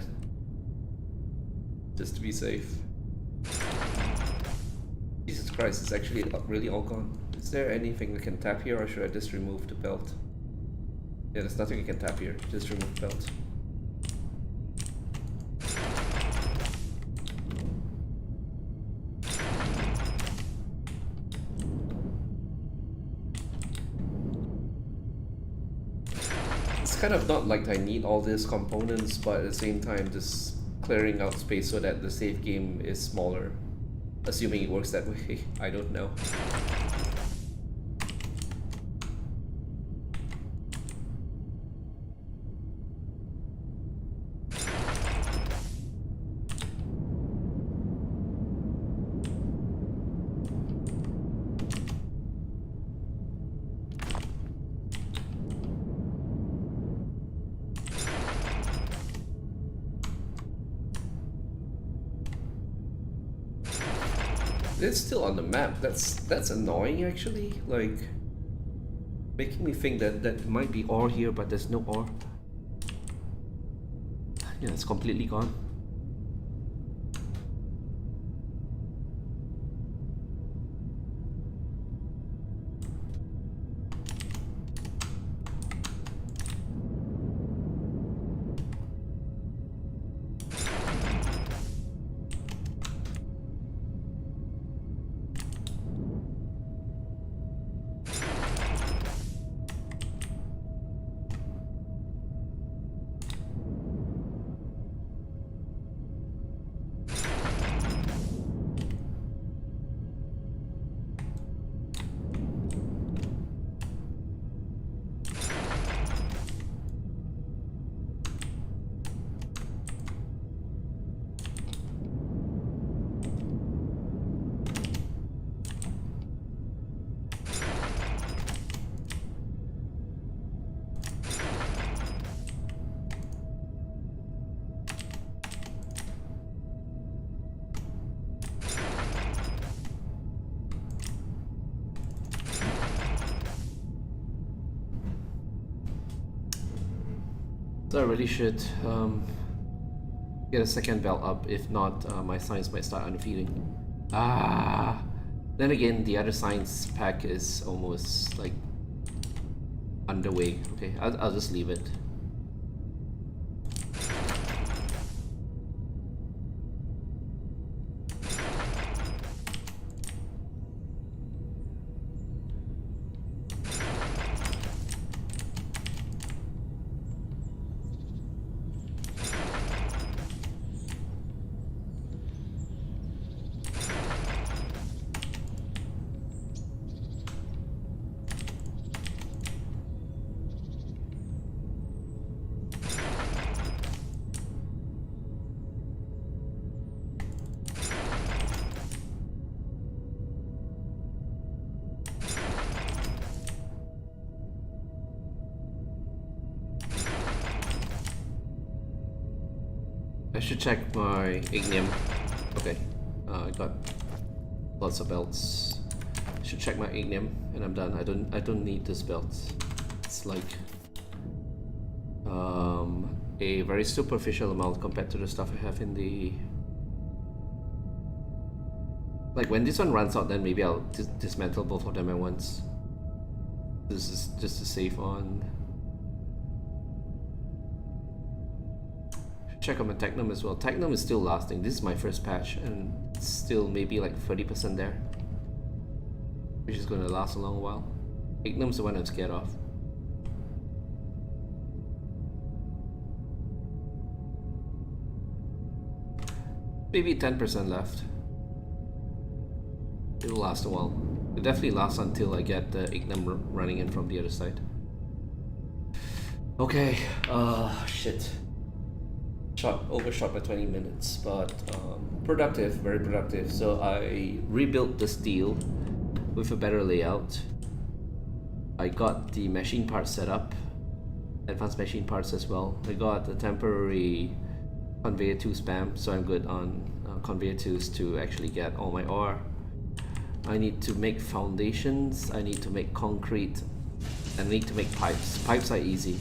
Just to be safe. Jesus Christ, it's actually really all gone. Is there anything I can tap here, or should I just remove the belt? Yeah, there's nothing you can tap here. Just remove the belt. It's kind of not like I need all these components, but at the same time just clearing out space so that the save game is smaller. Assuming it works that way. I don't know. It's still on the map. That's annoying actually. Like making me think that that might be ore here, but there's no ore. Yeah, it's completely gone. So I really should get a second belt up. If not, my science might start underfeeding. Then again, the other science pack is almost like underway. Okay, I'll just leave it. I should check my ignium. Okay, I got lots of belts. I should check my ignium, and I'm done. I don't need this belt. It's like a very superficial amount compared to the stuff I have in the. Like when this one runs out, then maybe I'll dismantle both of them at once. This is just to save on. Should check on my Technum as well. Technum is still lasting. This is my first patch, and it's still maybe like 30% there, which is gonna last a long while. Ignum's the one I'm scared of. Maybe 10% left. It'll last a while. It'll definitely last until I get the Ignum running in from the other side. Okay, shit. Overshot by 20 minutes, but productive, very productive. So I rebuilt the steel with a better layout. I got the machine parts set up, advanced machine parts as well. I got the temporary conveyor 2 spam, so I'm good on conveyor 2s to actually get all my ore. I need to make foundations, I need to make concrete, and I need to make pipes. Pipes are easy.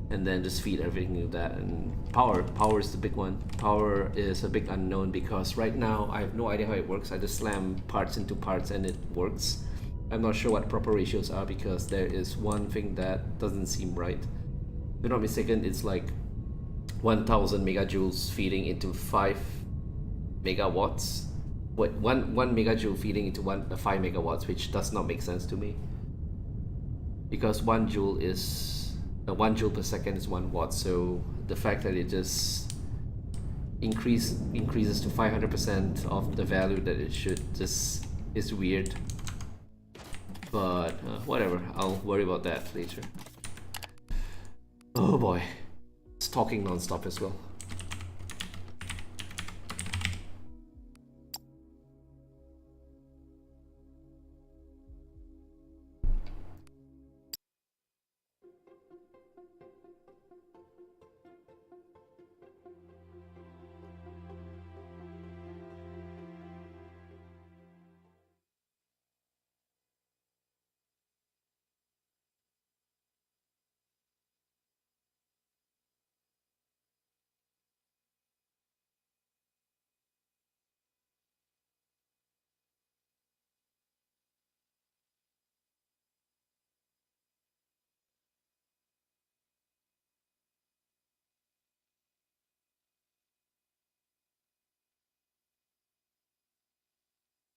And then just feed everything with that. And power is the big one. Power is a big unknown because right now I have no idea how it works. I just slam parts into parts and it works. I'm not sure what proper ratios are because there is one thing that doesn't seem right. If I'm not mistaken, it's like 1000 megajoules feeding into 5 megawatts. Wait, one megajoule feeding into 5 megawatts, which does not make sense to me. Because 1 joule is 1 joule per second is 1 watt, so the fact that it just increases to 500% of the value that it should just is weird. But whatever, I'll worry about that later. Oh boy, it's talking non-stop as well.